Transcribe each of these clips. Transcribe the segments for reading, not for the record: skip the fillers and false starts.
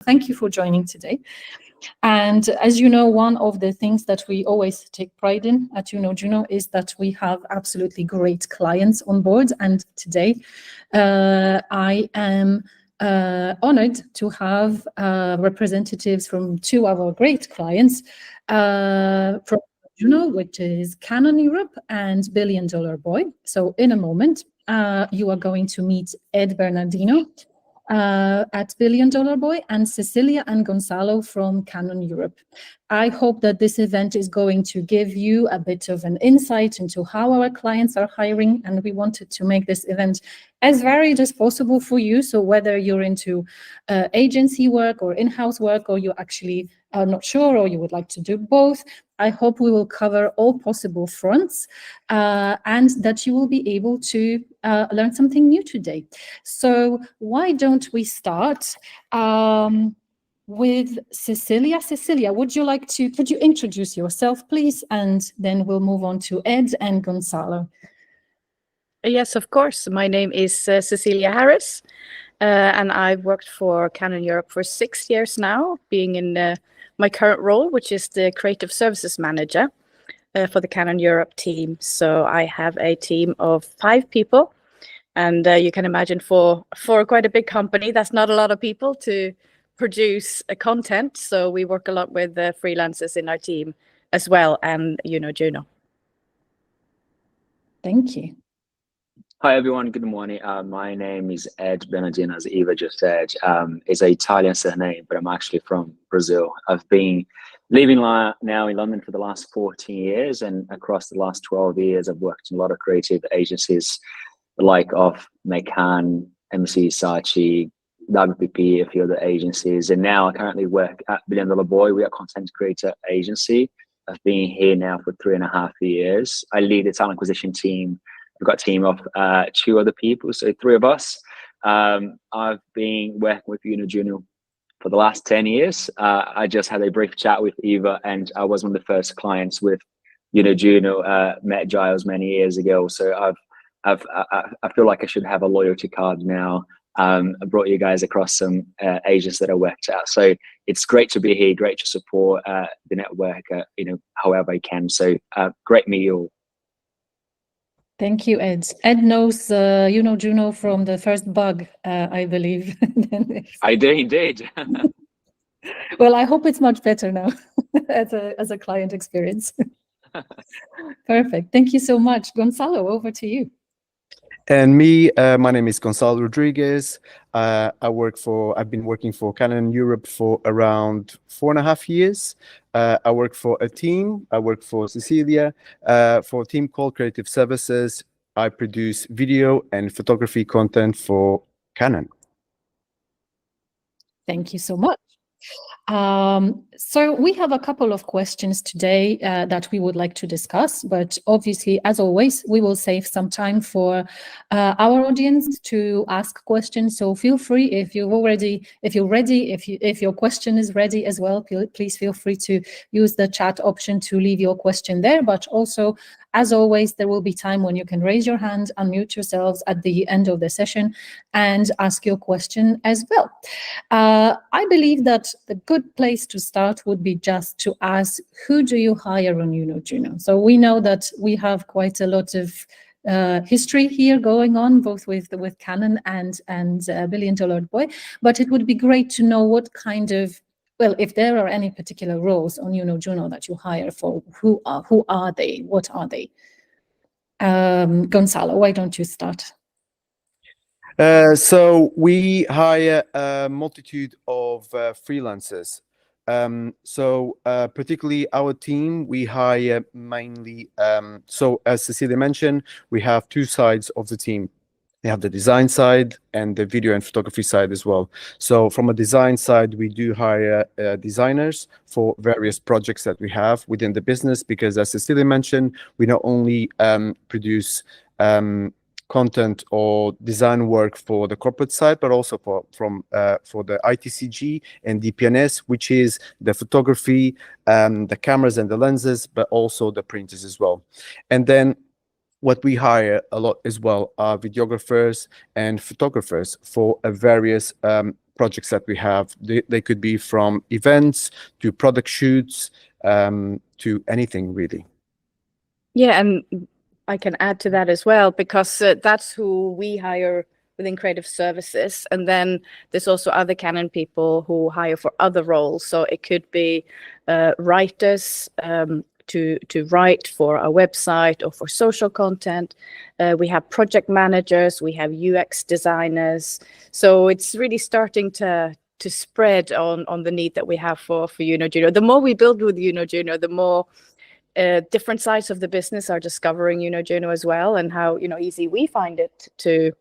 Thank you for joining today. And as you know, one of the things that we always take pride in at YunoJuno is that we have absolutely great clients on board. And today I am honored to have representatives from two of our great clients from YunoJuno, which is Canon Europe and $1 Billion Boy. So in a moment, you are going to meet Ed Bernardino at $1 Billion Boy and Cecilie and Gonzalo from Canon Europe. I hope that this event is going to give you a bit of an insight into how our clients are hiring, and we wanted to make this event as varied as possible for you. So whether you're into agency work or in-house work, or you actually are not sure, or you would like to do both, I hope we will cover all possible fronts and that you will be able to learn something new today. So why don't we start with Cecilia? Cecilia, could you introduce yourself, please? And then we'll move on to Ed and Gonzalo. Yes, of course. My name is Cecilia Harris, and I've worked for Canon Europe for 6 years now, being in my current role, which is the Creative Services Manager for the Canon Europe team. So I have a team of 5 people, and you can imagine for quite a big company, that's not a lot of people to produce content. So we work a lot with freelancers in our team as well, and YunoJuno. Thank you. Hi everyone, good morning. My name is Ed Bernardino, as Eva just said. It's an Italian surname, but I'm actually from Brazil. I've been living now in London for the last 14 years, and across the last 12 years, I've worked in a lot of creative agencies, like of Canon, MC Saatchi, WPP, a few other agencies, and now I currently work at $1 Billion Boy. We are a content creator agency. I've been here now for 3.5 years. I lead the talent acquisition team. We've got a team of 2 other people, so 3 of us. I've been working with YunoJuno for the last 10 years. I just had a brief chat with Eva, and I was one of the first clients with YunoJuno. Met Giles many years ago, so I feel like I should have a loyalty card now. I brought you guys across some agents that I worked at, so it's great to be here. Great to support the network, however I can. So great meet you all. Thank you, Ed. Ed knows YunoJuno from the first bug, I believe. I do indeed. Well, I hope it's much better now as a client experience. Perfect. Thank you so much. Gonzalo, over to you. And me, my name is Gonzalo Rodriguez. I've been working for Canon Europe for around 4.5 years. I work for a team. I work for Cecilia, for a team called Creative Services. I produce video and photography content for Canon. Thank you so much. So we have a couple of questions today that we would like to discuss, but obviously, as always, we will save some time for our audience to ask questions. So feel free, if you're ready, if your question is ready as well, please feel free to use the chat option to leave your question there. But also, as always, there will be time when you can raise your hand, unmute yourselves at the end of the session and ask your question as well. I believe that the good place to start would be just to ask, who do you hire on YunoJuno? So we know that we have quite a lot of history here going on, both with Canon and $1 Billion Boy, but it would be great to know what kind of, well, if there are any particular roles on YunoJuno that you hire for, who are they? What are they? Gonzalo, why don't you start? So we hire a multitude of freelancers. Particularly our team, we hire mainly, so as Cecilia mentioned, we have 2 sides of the team. We have the design side and the video and photography side as well. So from a design side, we do hire designers for various projects that we have within the business, because as Cecilia mentioned, we not only produce content or design work for the corporate side, but also for the ITCG and DPNS, which is the photography, the cameras and the lenses, but also the printers as well. And then what we hire a lot as well are videographers and photographers for various projects that we have. They could be from events to product shoots to anything really. Yeah, and I can add to that as well, because that's who we hire within creative services. And then there's also other Canon people who hire for other roles. So it could be writers to write for a website or for social content. We have project managers, we have UX designers. So it's really starting to spread on the need that we have for YunoJuno. The more we build with YunoJuno, the more different sides of the business are discovering YunoJuno as well, and how easy we find it to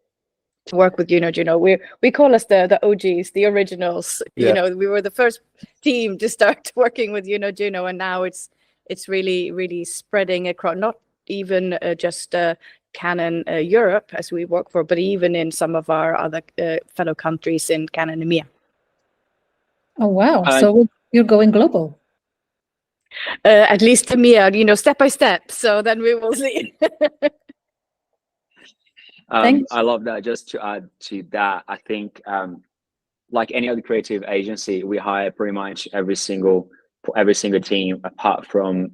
work with YunoJuno. We call us the OGs, the originals. Yeah. We were the first team to start working with YunoJuno, and now it's really spreading across, not even just Canon Europe as we work for, but even in some of our other fellow countries in Canon EMEA. Oh wow! So you're going global. At least EMEA, step by step. So then we will see. I love that. Just to add to that, I think like any other creative agency, we hire pretty much every single team apart from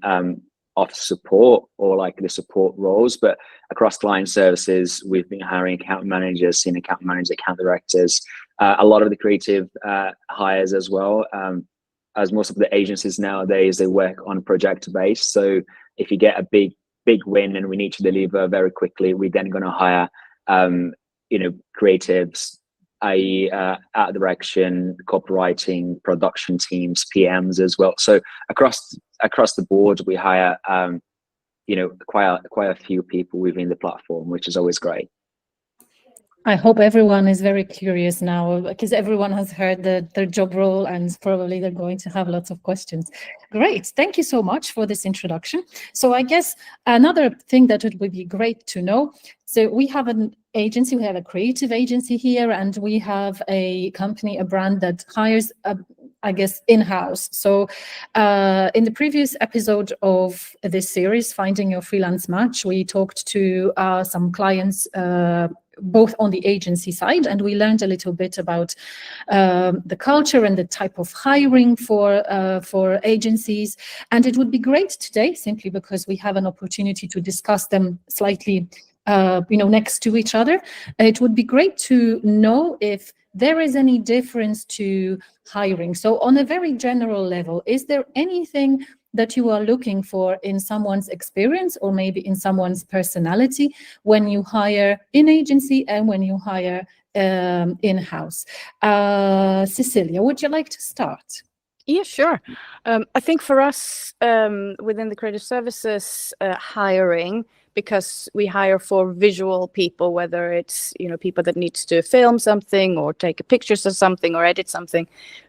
office support or like the support roles. But across client services, we've been hiring account managers, senior account managers, account directors, a lot of the creative hires as well. As most of the agencies nowadays, they work on project base. So if you get a big win and we need to deliver very quickly, we're then going to hire creatives, i.e. art direction, copywriting, production teams, PMs as well. So across the board, we hire quite a few people within the platform, which is always great. I hope everyone is very curious now, because everyone has heard their job role and probably they're going to have lots of questions. Great. Thank you so much for this introduction. So I guess another thing that it would be great to know, so we have an agency, we have a creative agency here, and we have a company, a brand that hires, I guess, in-house. So in the previous episode of this series, Finding Your Freelance Match, we talked to some clients both on the agency side, and we learned a little bit about the culture and the type of hiring for agencies. And it would be great today, simply because we have an opportunity to discuss them slightly next to each other. It would be great to know if there is any difference to hiring. So on a very general level, is there anything that you are looking for in someone's experience or maybe in someone's personality when you hire in agency and when you hire in-house? Cecilia, would you like to start? Yeah, sure. I think for us within the creative services hiring, because we hire for visual people, whether it's people that needs to film something or take pictures of something or edit something,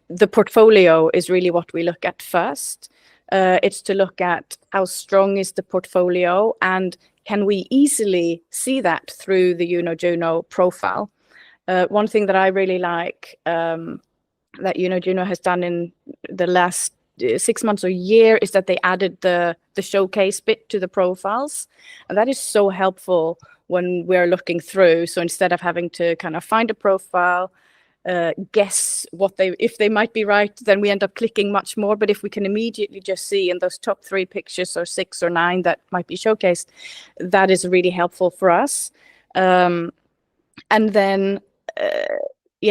the portfolio is really what we look at first. It's to look at how strong is the portfolio and can we easily see that through the YunoJuno profile. One thing that I really like that YunoJuno has done in the last 6 months or year is that they added the showcase bit to the profiles, and that is so helpful when we're looking through. So instead of having to kind of find a profile, guess if they might be right, then we end up clicking much more. But if we can immediately just see in those top 3 pictures or 6 or 9 that might be showcased, that is really helpful for us. And then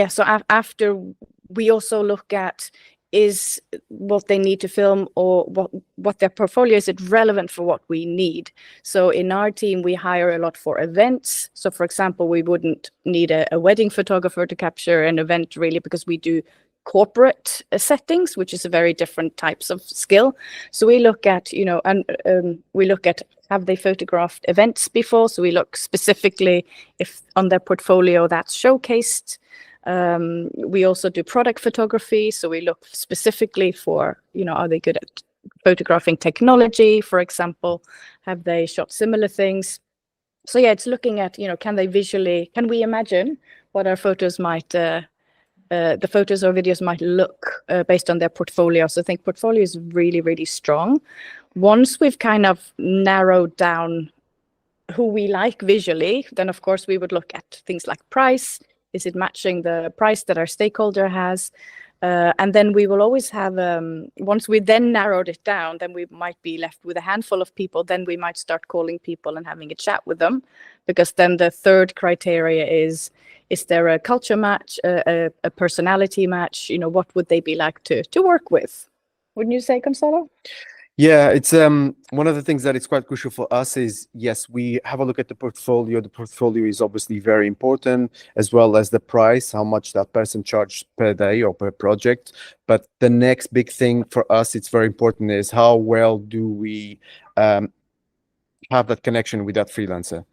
so after, we also look at is what they need to film or what their portfolio is, it relevant for what we need. So in our team, we hire a lot for events. So for example, we wouldn't need a wedding photographer to capture an event really, because we do corporate settings, which is a very different types of skill. So we look at, we look at, have they photographed events before? So we look specifically if on their portfolio that's showcased. We also do product photography. So we look specifically for, are they good at photographing technology, for example? Have they shot similar things? So yeah, it's looking at, can we imagine what our photos might, the photos or videos might look based on their portfolio. So I think portfolio is really, really strong. Once we've kind of narrowed down who we like visually, then of course we would look at things like price. Is it matching the price that our stakeholder has? And then we will always have, once we then narrowed it down, then we might be left with a handful of people. Then we might start calling people and having a chat with them, because then the third criteria is there a culture match, a personality match? You know, what would they be like to work with? Wouldn't you say, Gonzalo? Yeah, it's one of the things that is quite crucial for us is, yes, we have a look at the portfolio. The portfolio is obviously very important, as well as the price, how much that person charged per day or per project. But the next big thing for us, it's very important, is how well do we have that connection with that freelancer?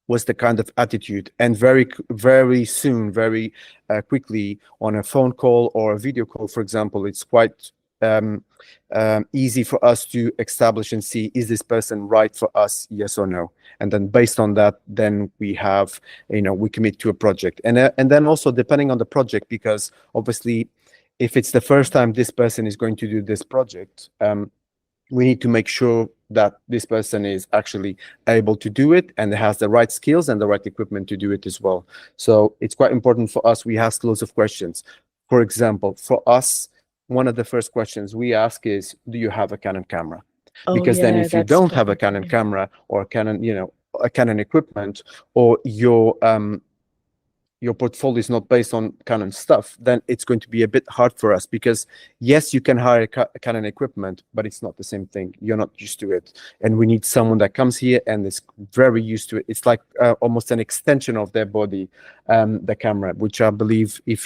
What's the kind of attitude? And very soon, very quickly, on a phone call or a video call, for example, it's quite easy for us to establish and see, is this person right for us, yes or no? And then based on that, then we have, we commit to a project. And then also depending on the project, because obviously if it's the first time this person is going to do this project, we need to make sure that this person is actually able to do it and has the right skills and the right equipment to do it as well. So it's quite important for us. We ask loads of questions. For example, for us, one of the first questions we ask is, do you have a Canon camera? Because then if you don't have a Canon camera or a Canon, a Canon equipment, or your portfolio is not based on Canon stuff, then it's going to be a bit hard for us, because yes, you can hire Canon equipment, but it's not the same thing. You're not used to it. And we need someone that comes here and is very used to it. It's like almost an extension of their body, the camera, which I believe if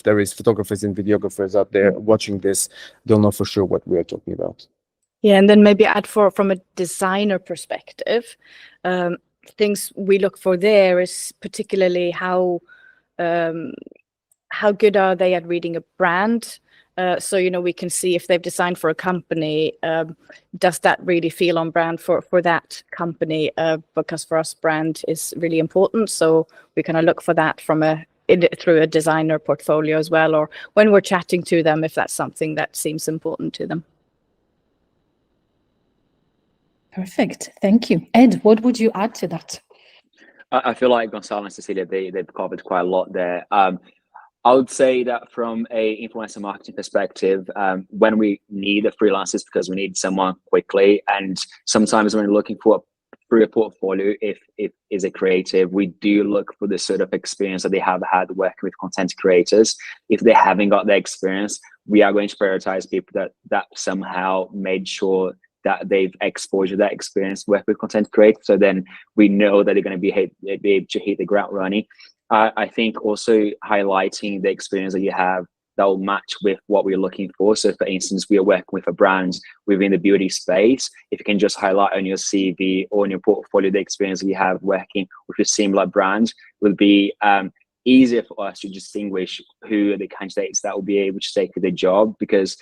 there is photographers and videographers out there watching this, they'll know for sure what we are talking about. Yeah, and then maybe add from a designer perspective, things we look for there is particularly how good are they at reading a brand. So, we can see if they've designed for a company, does that really feel on brand for that company? Because for us, brand is really important. So we kind of look for that through a designer portfolio as well, or when we're chatting to them, if that's something that seems important to them. Perfect. Thank you. Ed, what would you add to that? I feel like Gonzalo and Cecilia, they've covered quite a lot there. I would say that from a influencer marketing perspective, when we need the freelancers because we need someone quickly, and sometimes when we're looking through a portfolio, if it is a creative, we do look for the sort of experience that they have had working with content creators. If they haven't got the experience, we are going to prioritize people that somehow made sure that they've exposure that experience work with content creators. So then we know that they're going to be able to hit the ground running. I think also highlighting the experience that you have that will match with what we're looking for. So for instance, we are working with a brand within the beauty space. If you can just highlight on your CV or on your portfolio the experience that you have working with a similar brand, it will be easier for us to distinguish who are the candidates that will be able to take the job. Because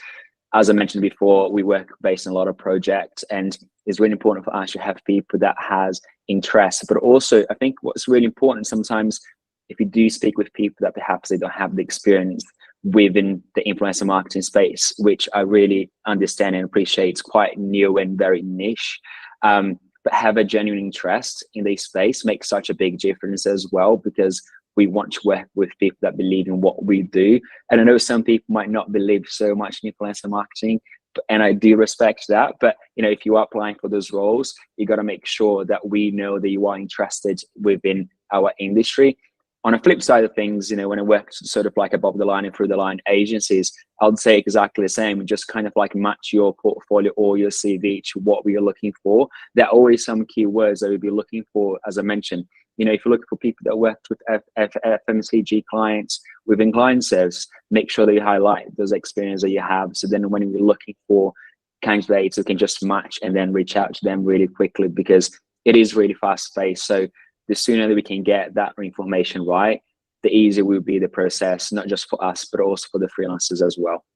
as I mentioned before, we work based on a lot of projects, and it's really important for us to have people that has interest. But also, I think what's really important sometimes, if you do speak with people that perhaps they don't have the experience within the influencer marketing space, which I really understand and appreciate, it's quite new and very niche, but have a genuine interest in this space makes such a big difference as well, because we want to work with people that believe in what we do. And I know some people might not believe so much in influencer marketing, and I do respect that. But if you are applying for those roles, you got to make sure that we know that you are interested within our industry. On a flip side of things, when I work sort of like above the line and through the line agencies, I would say exactly the same. Just kind of like match your portfolio or your CV to what we are looking for. There are always some keywords that we'll be looking for, as I mentioned. If you're looking for people that work with FMCG clients within client service, make sure that you highlight those experiences that you have. So then when you're looking for candidates, you can just match and then reach out to them really quickly, because it is really fast paced. So the sooner that we can get that information right, the easier will be the process, not just for us, but also for the freelancers as well.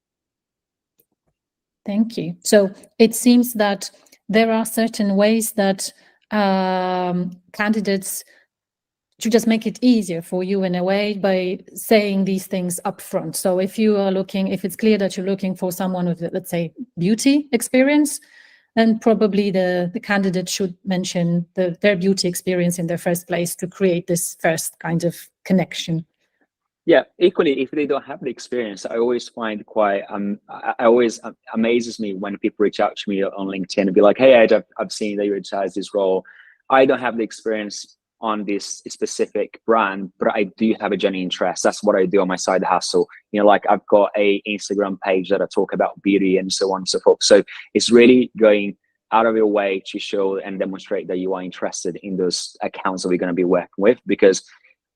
Thank you. So it seems that there are certain ways that candidates to just make it easier for you in a way by saying these things up front. So if it's clear that you're looking for someone with, let's say, beauty experience, then probably the candidate should mention their beauty experience in the first place to create this first kind of connection. Yeah, equally, if they don't have the experience, I always find quite, I always amazes me when people reach out to me on LinkedIn and be like, hey, Ed, I've seen that you advertise this role. I don't have the experience on this specific brand, but I do have a genuine interest. That's what I do on my side hustle. You know, like I've got a Instagram page that I talk about beauty and so on and so forth. So it's really going out of your way to show and demonstrate that you are interested in those accounts that we're going to be working with, because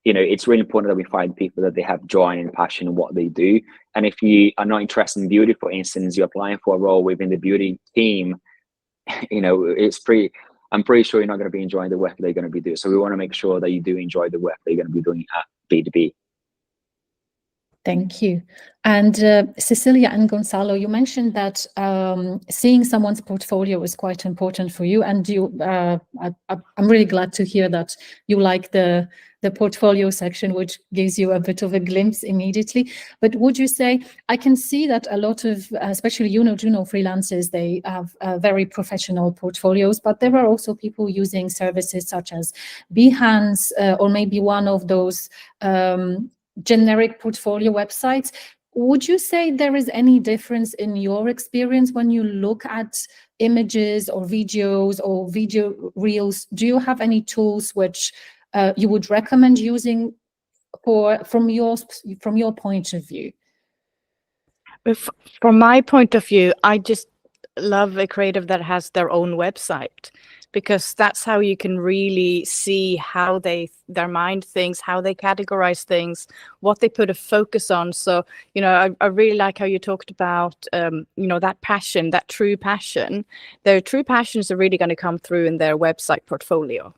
you know, it's really important that we find people that they have joy and passion in what they do. And if you are not interested in beauty, for instance, you're applying for a role within the beauty team, you know, I'm pretty sure you're not going to be enjoying the work they're going to be doing. So we want to make sure that you do enjoy the work that you're going to be doing at B2B. Thank you. And Cecilia and Gonzalo, you mentioned that seeing someone's portfolio is quite important for you. And I'm really glad to hear that you like the portfolio section, which gives you a bit of a glimpse immediately. But would you say, I can see that a lot of, especially YunoJuno freelancers, they have very professional portfolios, but there are also people using services such as Behance or maybe one of those generic portfolio websites. Would you say there is any difference in your experience when you look at images or videos or video reels? Do you have any tools which you would recommend using from your point of view? From my point of view, I just love a creative that has their own website, because that's how you can really see how their mind thinks, how they categorize things, what they put a focus on. So, you know, I really like how you talked about, you know, that passion, that true passion. Their true passions are really going to come through in their website portfolio.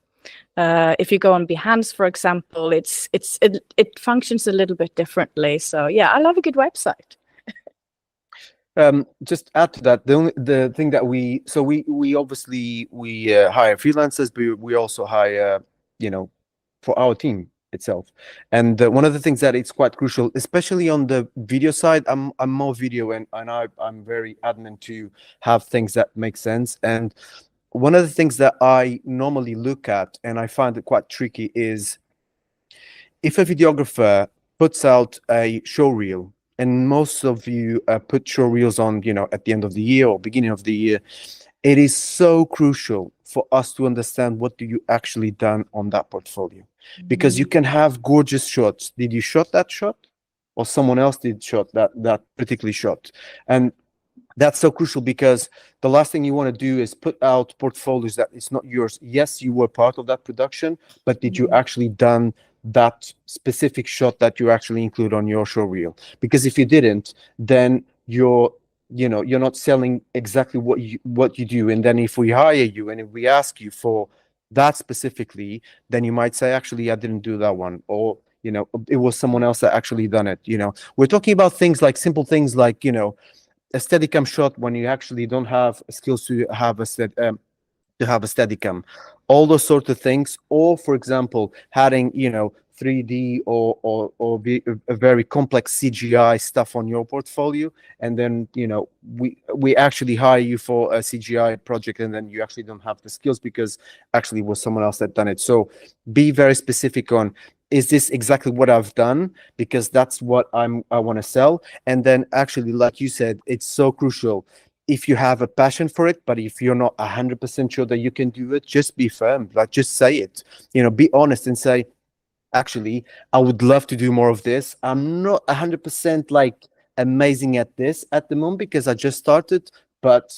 If you go on Behance, for example, it functions a little bit differently. So yeah, I love a good website. Just add to that, the thing that we obviously hire freelancers, but we also hire, you know, for our team itself. And one of the things that it's quite crucial, especially on the video side, I'm more video, and I'm very adamant to have things that make sense. And one of the things that I normally look at, and I find it quite tricky, is if a videographer puts out a show reel, and most of you put show reels on, you know, at the end of the year or beginning of the year, it is so crucial for us to understand what do you actually done on that portfolio. Because you can have gorgeous shots. Did you shot that shot, or someone else did shot that particular shot? And that's so crucial, because the last thing you want to do is put out portfolios that it's not yours. Yes, you were part of that production, but did you actually done that specific shot that you actually include on your show reel? Because if you didn't, then you're not selling exactly what you do. And then if we hire you and if we ask you for that specifically, then you might say, actually, I didn't do that one, or, you know, it was someone else that actually done it. You know, we're talking about things like simple things like, you know, a Steadicam shot when you actually don't have skills to have a Steadicam, all those sort of things. Or, for example, having, you know, 3D or a very complex CGI stuff on your portfolio, and then, you know, we actually hire you for a CGI project, and then you actually don't have the skills because actually it was someone else that done it. So be very specific on, is this exactly what I've done? Because that's what I want to sell. And then actually, like you said, it's so crucial. If you have a passion for it, but if you're not 100% sure that you can do it, just be firm. Like, just say it. You know, be honest and say, actually, I would love to do more of this. I'm not 100% like amazing at this at the moment because I just started, but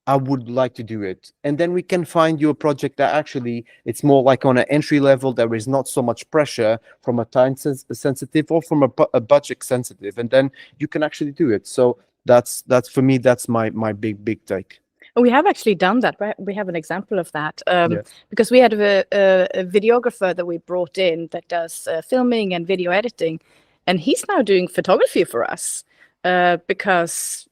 I would like to do it. And then we can find you a project that actually it's more like on an entry level. There is not so much pressure from a time sensitive or from a budget sensitive, and then you can actually do it. So that's for me, that's my big take. We have actually done that. We have an example of that, because we had a videographer that we brought in that does filming and video editing, and he's now doing photography for us, because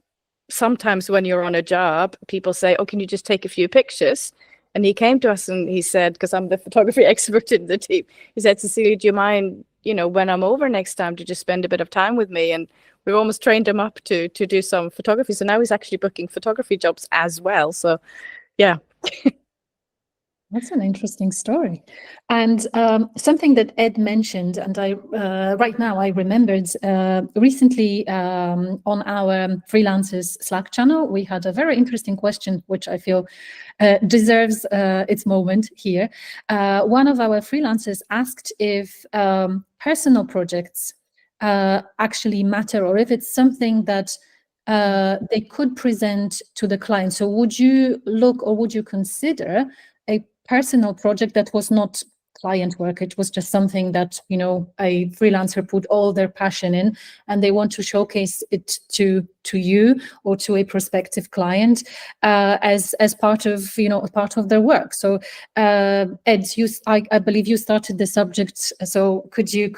sometimes when you're on a job, people say, oh, can you just take a few pictures? And he came to us and he said, because I'm the photography expert in the team, he said, Cecilie, do you mind when I'm over next time, to just spend a bit of time with me. And we've almost trained him up to do some photography. So now he's actually booking photography jobs as well. So yeah. That's an interesting story. And something that Ed mentioned, and I right now I remembered recently on our freelancers Slack channel, we had a very interesting question, which I feel deserves its moment here. One of our freelancers asked if personal projects actually matter, or if it's something that they could present to the client. So would you look, or would you consider a personal project that was not client work? It was just something that, a freelancer put all their passion in, and they want to showcase it to you or to a prospective client as part of, a part of their work. So Ed, I believe you started the subject, so could you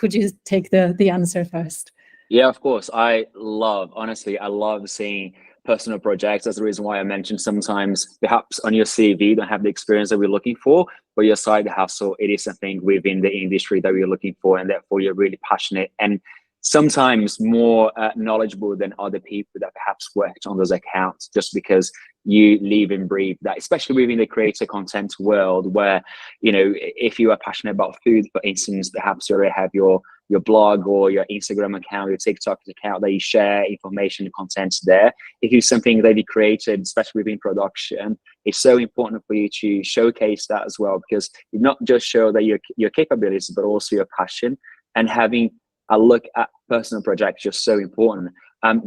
take the answer first? Yeah, of course. Honestly, I love seeing personal projects. That's the reason why I mentioned sometimes perhaps on your CV you don't have the experience that we're looking for, but your side hustle, it is something within the industry that we're looking for, and therefore you're really passionate and sometimes more knowledgeable than other people that perhaps worked on those accounts, just because you live and breathe that, especially within the creator content world, where, if you are passionate about food, for instance, perhaps you already have your blog or your Instagram account, your TikTok account that you share information and content there. If it's something that you created, especially within production, it's so important for you to showcase that as well, because you not just show that your capabilities, but also your passion. And having a look at personal projects is so important.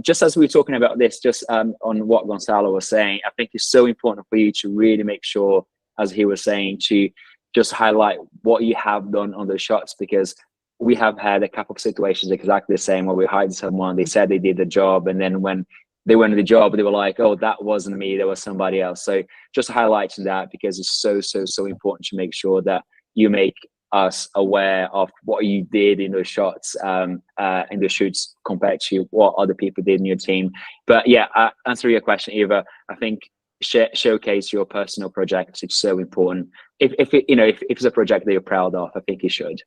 Just as we were talking about this, just on what Gonzalo was saying, I think it's so important for you to really make sure, as he was saying, to just highlight what you have done on those shots, because we have had a couple of situations exactly the same, where we hired someone, they said they did the job, and then when they went to the job, they were like, oh, that wasn't me, that was somebody else. So just highlighting that, because it's so important to make sure that you make us aware of what you did in those shots, in the shoots, compared to what other people did in your team. But yeah, answer your question, Eva, I think showcase your personal projects. It's so important. If it's a project that you're proud of, I think you should.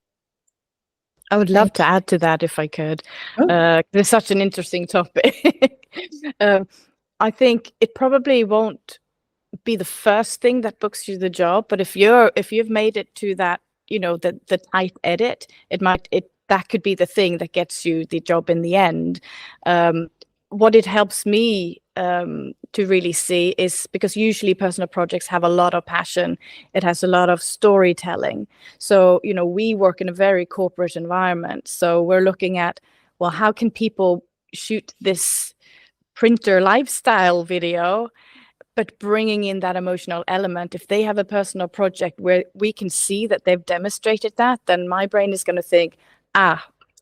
I would love to add to that if I could. It's such an interesting topic. I think it probably won't be the first thing that books you the job, but if you've made it to that, the tight edit, that could be the thing that gets you the job in the end. What it helps me to really see is, because usually personal projects have a lot of passion, it has a lot of storytelling. So, we work in a very corporate environment. So we're looking at, well, how can people shoot this printer lifestyle video, but bringing in that emotional element? If they have a personal project where we can see that they've demonstrated that, then my brain is going to think,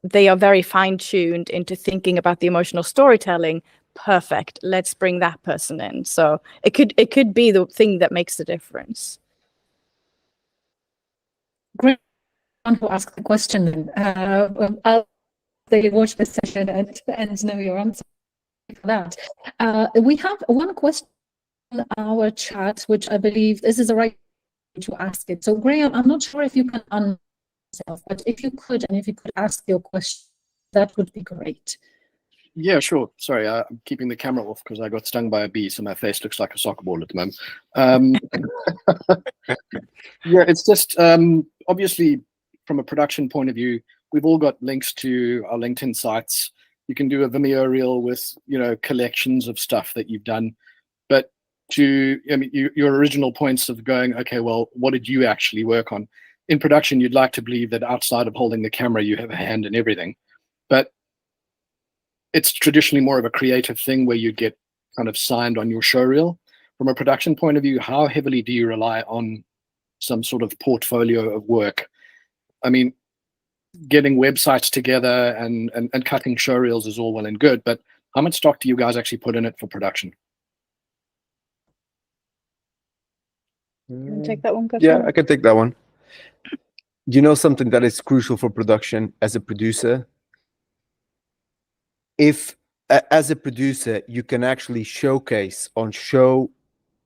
they are very fine-tuned into thinking about the emotional storytelling. Perfect. Let's bring that person in. So it could be the thing that makes the difference. Great. I want to ask the question. I'll watch the session and know your answer for that. We have one question in our chat, which I believe this is the right way to ask it. So Graham, I'm not sure if you can unmute yourself, but if you could ask your question, that would be great. Yeah, sure. Sorry, I'm keeping the camera off because I got stung by a bee, so my face looks like a soccer ball at the moment. Yeah, it's just obviously from a production point of view, we've all got links to our LinkedIn sites. You can do a Vimeo reel with collections of stuff that you've done, but your original points of going, okay, well, what did you actually work on? In production, you'd like to believe that outside of holding the camera, you have a hand in everything, but it's traditionally more of a creative thing where you get kind of signed on your show reel. From a production point of view, how heavily do you rely on some sort of portfolio of work? I mean, getting websites together and cutting show reels is all well and good, but how much stock do you guys actually put in it for production? Can you take that one, Gus? Yeah, I can take that one. Something that is crucial for production as a producer? If as a producer, you can actually show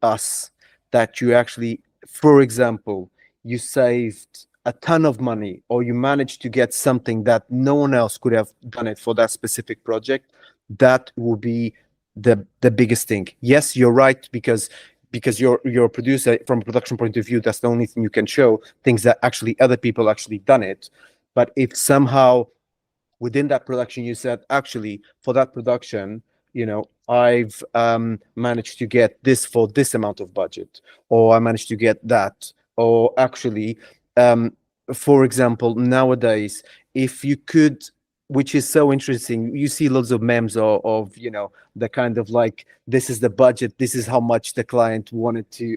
us that you actually, for example, you saved a ton of money, or you manage to get something that no one else could have done it for that specific project, that will be the biggest thing. Yes, you're right, because you're a producer. From a production point of view, that's the only thing you can show, things that actually other people actually done it. But if somehow within that production you said, actually, for that production, I've managed to get this for this amount of budget, or I managed to get that, or actually, for example, nowadays, if you could, which is so interesting, you see lots of memes of the kind of like, this is the budget, this is how much the client wanted to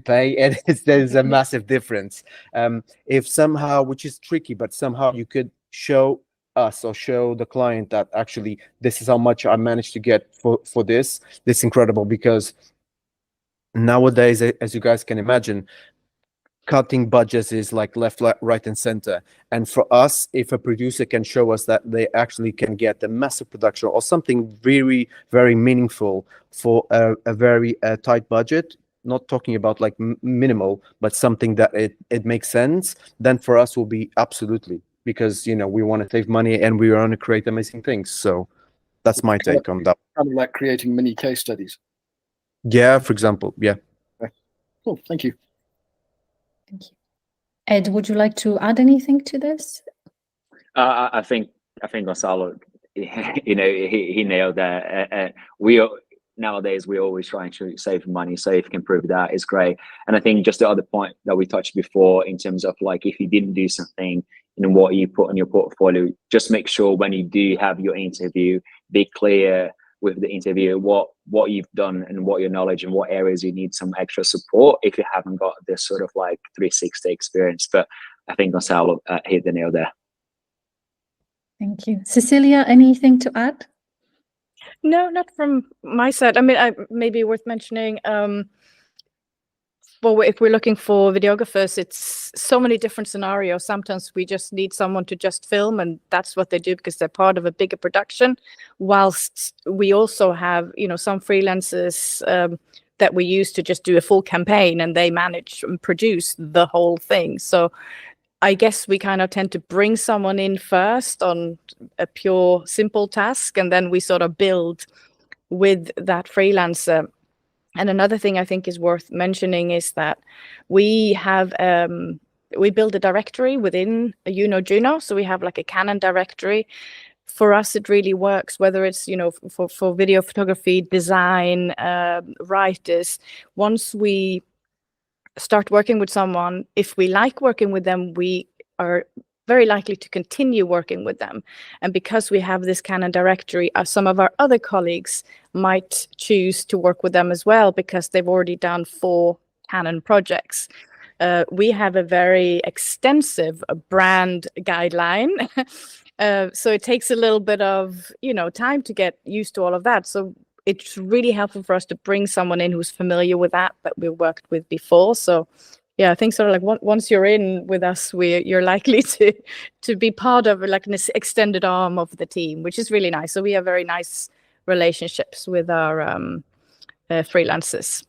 pay, and there's a massive difference. If somehow, which is tricky, but somehow you could show us or show the client that actually this is how much I managed to get for this. This is incredible, because nowadays, as you guys can imagine, cutting budgets is like left, right, and center. And for us, if a producer can show us that they actually can get a massive production or something very, very meaningful for a very tight budget, not talking about like minimal, but something that it makes sense, then for us will be absolutely, because we want to save money and we want to create amazing things. So that's my take on that. Kind of like creating mini case studies. Yeah, for example. Yeah. Okay. Cool. Thank you. Thank you. Ed, would you like to add anything to this? I think Gonzalo, he nailed that. Nowadays we're always trying to save money, so if you can prove that, it's great. And I think just the other point that we touched before, in terms of like, if you didn't do something, what you put on your portfolio, just make sure when you do have your interview, be clear with the interviewer what you've done and what your knowledge and what areas you need some extra support if you haven't got this sort of like 360 experience. But I think Gonzalo hit the nail there. Thank you. Cecilia, anything to add? No, not from my side. I mean, maybe worth mentioning, well, if we're looking for videographers, it's so many different scenarios. Sometimes we just need someone to just film, and that's what they do because they're part of a bigger production. Whilst we also have, some freelancers that we use to just do a full campaign, and they manage and produce the whole thing. So I guess we kind of tend to bring someone in first on a pure, simple task, and then we sort of build with that freelancer. And another thing I think is worth mentioning is that we have we build a directory within a YunoJuno. So we have like a Canon directory. For us, it really works, whether it's, for video photography, design, writers. Once we start working with someone, if we like working with them, we are very likely to continue working with them. And because we have this Canon directory, some of our other colleagues might choose to work with them as well, because they've already done 4 Canon projects. We have a very extensive brand guideline. So it takes a little bit of, time to get used to all of that. So it's really helpful for us to bring someone in who's familiar with that we worked with before. So yeah, I think sort of like once you're in with us, you're likely to be part of like an extended arm of the team, which is really nice. So we have very nice relationships with our freelancers.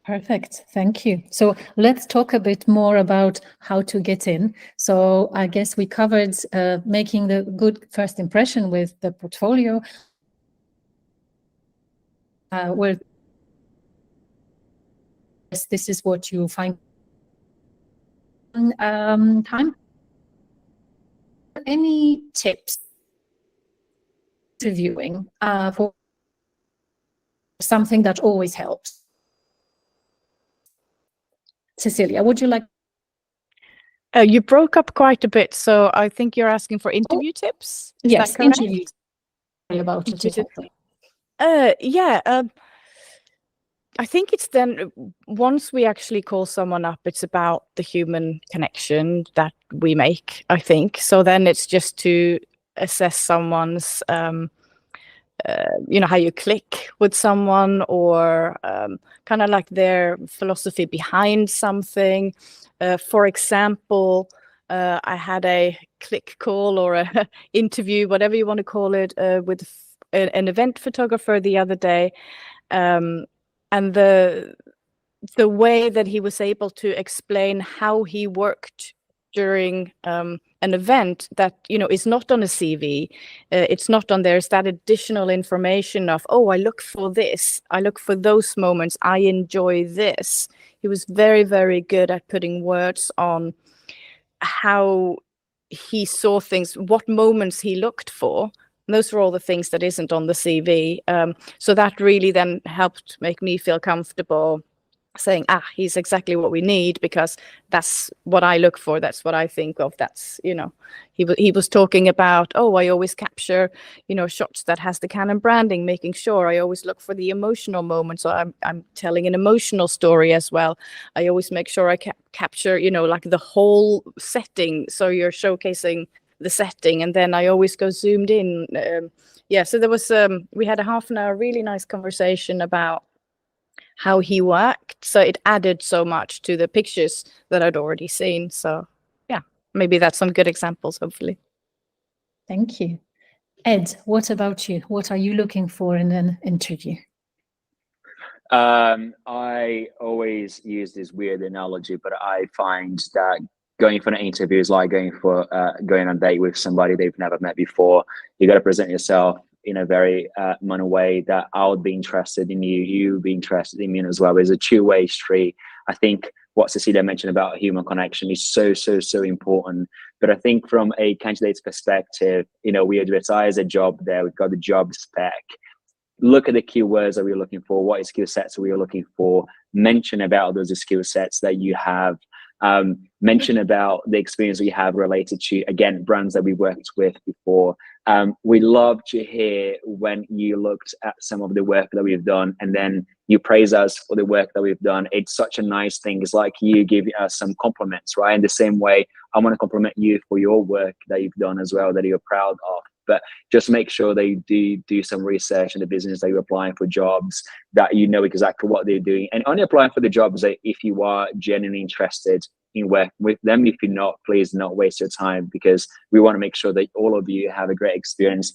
Perfect. Thank you. So let's talk a bit more about how to get in. So I guess we covered making the good first impression with the portfolio. Where this is what you find time. Any tips interviewing for something that always helps? Cecilia, would you like? You broke up quite a bit, so I think you're asking for interview tips. Is yes, that correct? interviews about it. Exactly. Yeah. I think it's then once we actually call someone up, it's about the human connection that we make, I think. So then it's just to assess someone's, how you click with someone, or kind of like their philosophy behind something. For example, I had a click call or a interview, whatever you want to call it, with an event photographer the other day. And the way that he was able to explain how he worked during an event that, you know, is not on a CV, it's not on there. It's that additional information of, oh, I look for this, I look for those moments, I enjoy this. He was very, very good at putting words on how he saw things, what moments he looked for. And those are all the things that isn't on the CV. So that really then helped make me feel comfortable saying, he's exactly what we need, because that's what I look for. That's what I think of. That's, you know, he was talking about, oh, I always capture, you know, shots that has the Canon branding, making sure I always look for the emotional moments. So I'm telling an emotional story as well. I always make sure I capture, you know, like the whole setting. So you're showcasing the setting, and then I always go zoomed in. So there was, we had a half an hour, really nice conversation about how he worked. So it added so much to the pictures that I'd already seen. So yeah, maybe that's some good examples, hopefully. Thank you. Ed, what about you? What are you looking for in an interview? I always use this weird analogy, but I find that going for an interview is like going on a date with somebody they've never met before. You got to present yourself in a very manner way that I would be interested in you, you be interested in me as well. It's a two-way street. I think what Cecilia mentioned about human connection is so important. But I think from a candidate's perspective, you know, we advertise a job there, we've got the job spec. Look at the keywords that we're looking for, what skill sets are we looking for, mention about those skill sets that you have, mention about the experience we have related to, again, brands that we worked with before. We love to hear when you looked at some of the work that we've done and then you praise us for the work that we've done. It's such a nice thing. It's like you give us some compliments, right? In the same way, I want to compliment you for your work that you've done as well, that you're proud of. But just make sure that you do some research in the business that you're applying for jobs, that you know exactly what they're doing. And only applying for the jobs that if you are genuinely interested in working with them. If you're not, please do not waste your time, because we want to make sure that all of you have a great experience.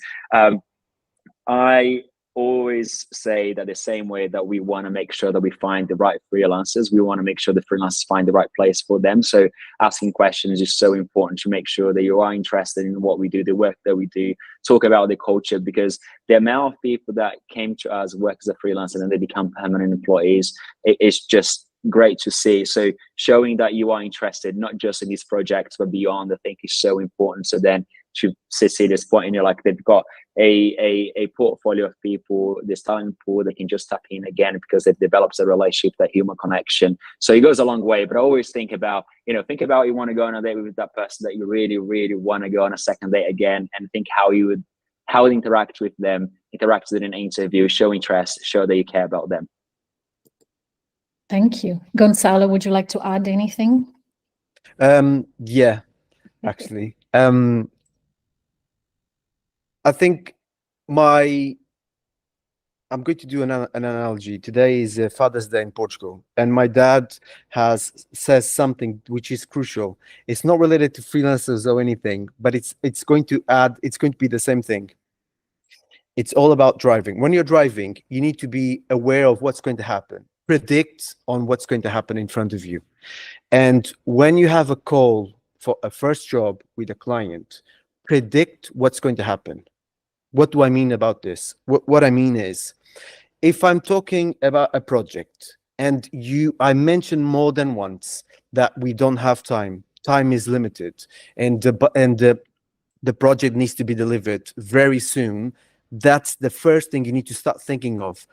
I always say that the same way that we want to make sure that we find the right freelancers, we want to make sure the freelancers find the right place for them. So asking questions is so important to make sure that you are interested in what we do, the work that we do, talk about the culture, because the amount of people that came to us, work as a freelancer, and they become permanent employees, it's just great to see. So showing that you are interested, not just in these projects, but beyond, I think is so important. So then to Cecilia's point, you know, like they've got a portfolio of people, this talent pool, they can just tap in again because they've developed a relationship, that human connection. So it goes a long way. But I always think about, you know, you want to go on a date with that person that you really, really want to go on a second date again, and think how you interact with them, interact with an interview, show interest, show that you care about them. Thank you. Gonzalo, would you like to add anything? Yeah, actually. I think I'm going to do an analogy. Today is Father's Day in Portugal, and my dad says something which is crucial. It's not related to freelancers or anything, but it's going to be the same thing. It's all about driving. When you're driving, you need to be aware of what's going to happen, predict on what's going to happen in front of you. And when you have a call for a first job with a client, predict what's going to happen. What do I mean about this? What I mean is, if I'm talking about a project and I mentioned more than once that we don't have time is limited, and the project needs to be delivered very soon, that's the first thing you need to start thinking of.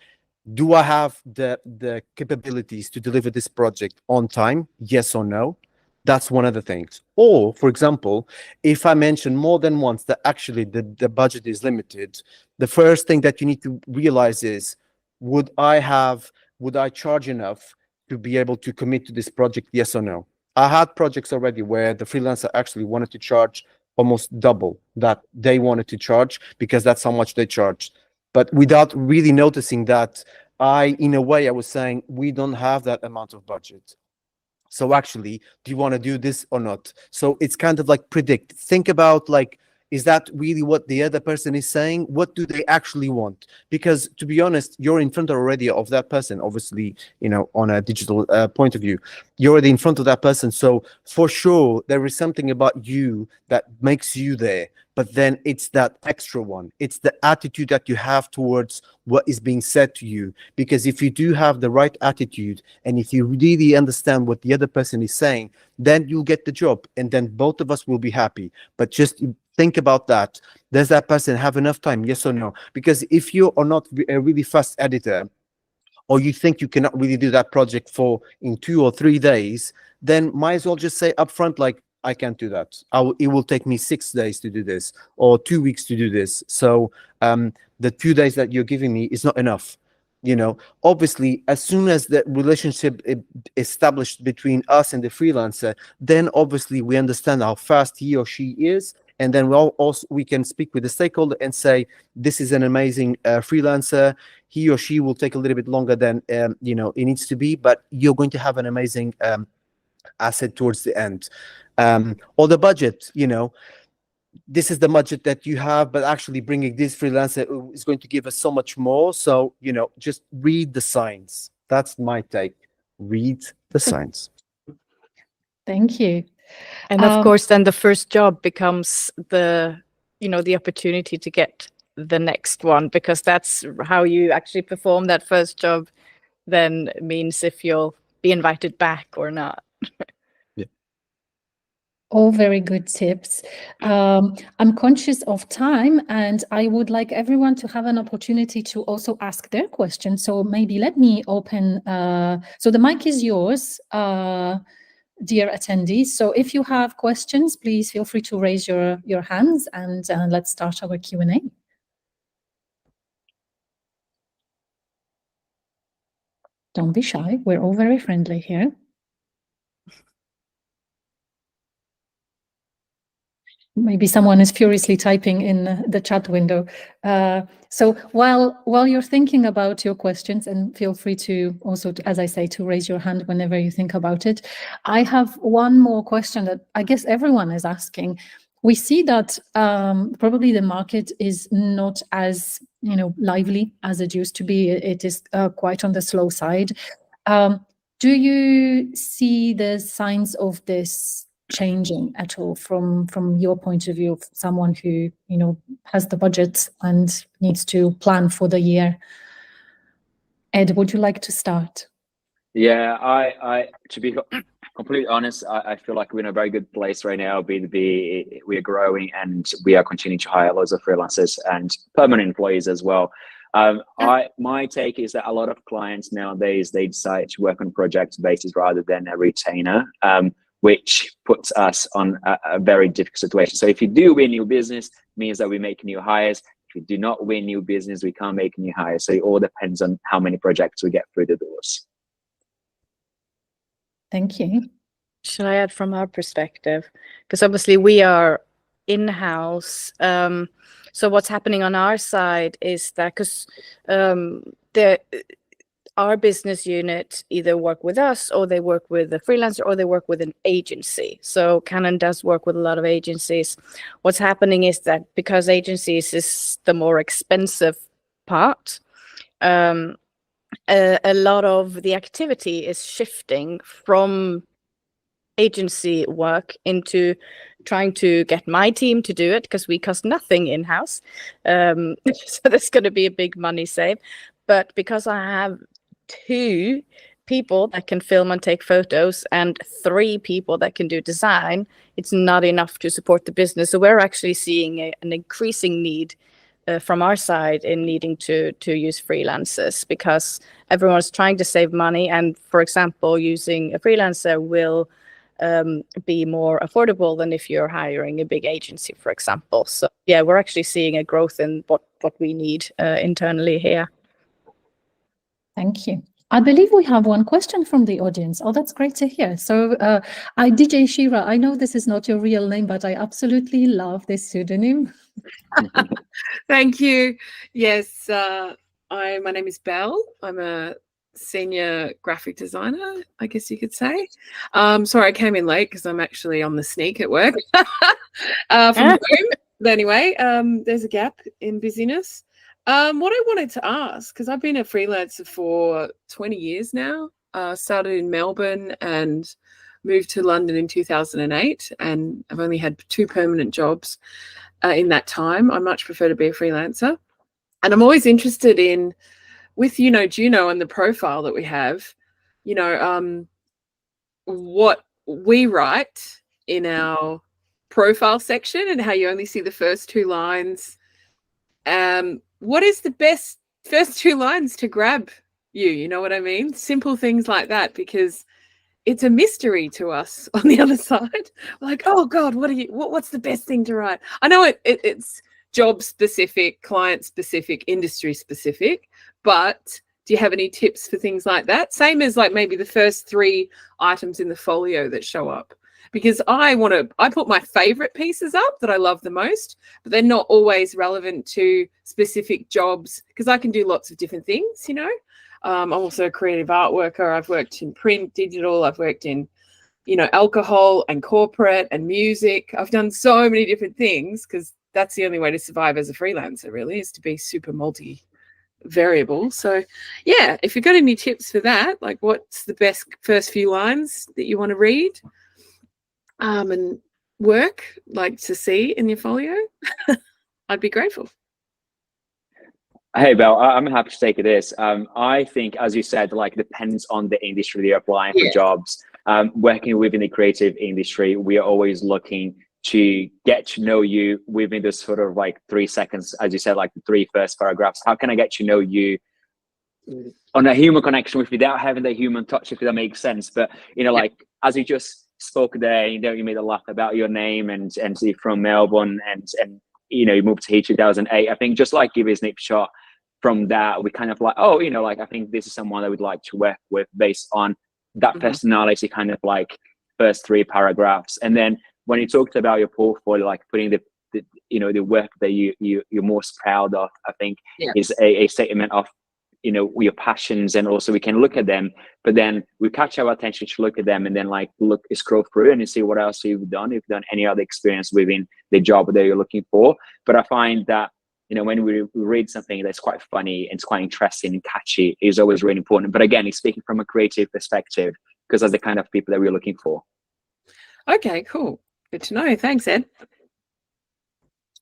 Do I have the capabilities to deliver this project on time? Yes or no? That's one of the things. Or, for example, if I mention more than once that actually the budget is limited, the first thing that you need to realize is, would I charge enough to be able to commit to this project? Yes or no? I had projects already where the freelancer actually wanted to charge almost double that they wanted to charge, because that's how much they charged. But without really noticing that, in a way, I was saying, we don't have that amount of budget. So actually, do you want to do this or not? So it's kind of like predict. Think about, like, Is that really what the other person is saying? What do they actually want? Because to be honest, you're in front already of that person, obviously, you know, on a digital point of view, you're already in front of that person. So for sure, there is something about you that makes you there. But then it's that extra one. It's the attitude that you have towards what is being said to you. Because if you do have the right attitude, and if you really understand what the other person is saying, then you'll get the job, and then both of us will be happy. But just think about that. Does that person have enough time? Yes or no? Because if you are not a really fast editor, or you think you cannot really do that project in 2 or 3 days, then might as well just say upfront, like, I can't do that. It will take me 6 days to do this, or 2 weeks to do this. So the 2 days that you're giving me is not enough. You know, obviously, as soon as the relationship established between us and the freelancer, then obviously we understand how fast he or she is. And then we can speak with the stakeholder and say, this is an amazing freelancer. He or she will take a little bit longer than you know, it needs to be, but you're going to have an amazing asset towards the end. Or the budget, you know, this is the budget that you have, but actually bringing this freelancer is going to give us so much more. So, you know, just read the signs. That's my take. Read the signs. Thank you. And of course, then the first job becomes the, you know, the opportunity to get the next one, because that's how you actually perform that first job then means if you'll be invited back or not. All very good tips. I'm conscious of time, and I would like everyone to have an opportunity to also ask their questions. So maybe let me open, so the mic is yours, dear attendees. So if you have questions, please feel free to raise your hands, and let's start our Q&A. Don't be shy, we're all very friendly here. Maybe someone is furiously typing in the chat window. So while you're thinking about your questions, and feel free to also, as I say, to raise your hand whenever you think about it. I have one more question that I guess everyone is asking. We see that probably the market is not as, you know, lively as it used to be. It is quite on the slow side. Do you see the signs of this changing at all from your point of view, of someone who, you know, has the budget and needs to plan for the year? Ed, would you like to start? Yeah, I to be completely honest, I feel like we're in a very good place right now. B2B, we are growing, and we are continuing to hire loads of freelancers and permanent employees as well. My take is that a lot of clients nowadays, they decide to work on project basis rather than a retainer, which puts us on a very difficult situation. So if you do win new business, it means that we make new hires. If you do not win new business, we can't make new hires. So it all depends on how many projects we get through the doors. Thank you. Shall I add from our perspective? Because obviously we are in-house. So what's happening on our side is that because our business unit either work with us, or they work with a freelancer, or they work with an agency. So Canon does work with a lot of agencies. What's happening is that because agencies is the more expensive part, a lot of the activity is shifting from agency work into trying to get my team to do it, because we cost nothing in-house. So there's going to be a big money save. But because I have 2 people that can film and take photos and 3 people that can do design, it's not enough to support the business. So we're actually seeing an increasing need from our side in needing to use freelancers, because everyone's trying to save money. And for example, using a freelancer will be more affordable than if you're hiring a big agency, for example. So yeah, we're actually seeing a growth in what we need internally here. Thank you. I believe we have one question from the audience. Oh, that's great to hear. So DJ Shira, I know this is not your real name, but I absolutely love this pseudonym. Thank you. Yes, my name is Belle. I'm a senior graphic designer, I guess you could say. Sorry, I came in late because I'm actually on the sneak at work from home. anyway, there's a gap in busyness. What I wanted to ask, because I've been a freelancer for 20 years now, started in Melbourne and moved to London in 2008, and I've only had 2 permanent jobs in that time. I much prefer to be a freelancer. And I'm always interested in, with YunoJuno and the profile that we have, what we write in our profile section and how you only see the first 2 lines. What is the best first 2 lines to grab you? You know what I mean? Simple things like that, because it's a mystery to us on the other side. We're like, oh God, what's the best thing to write? I know it's job specific, client specific, industry specific, but do you have any tips for things like that? Same as like maybe the first 3 items in the folio that show up. Because I put my favorite pieces up that I love the most, but they're not always relevant to specific jobs, because I can do lots of different things, I'm also a creative art worker. I've worked in print, digital, I've worked in, alcohol and corporate and music. I've done so many different things, because that's the only way to survive as a freelancer, really, is to be super multi-variable. So yeah, if you've got any tips for that, like what's the best first few lines that you want to read? And work like to see in your folio, I'd be grateful. Hey, Belle, I'm happy to take this. I think, as you said, like depends on the industry you're applying for jobs. Working within the creative industry, we are always looking to get to know you within this sort of like 3 seconds, as you said, like the 3 first paragraphs. How can I get to know you on a human connection without having the human touch, if that makes sense? But, like as you just spoke there, you made a laugh about your name and from Melbourne and you moved here 2008. I think just like give a snapshot from that, we kind of like, like I think this is someone I would like to work with based on that personality, kind of like first 3 paragraphs. And then when you talked about your portfolio, like putting the work that you're most proud of, I think is a statement of your passions, and also we can look at them, but then we catch our attention to look at them and then like scroll through and you see what else you've done any other experience within the job that you're looking for. But I find that when we read something that's quite funny and it's quite interesting and catchy, is always really important. But again, it's speaking from a creative perspective, because that's the kind of people that we're looking for. Okay, cool, good to know. Thanks, Ed.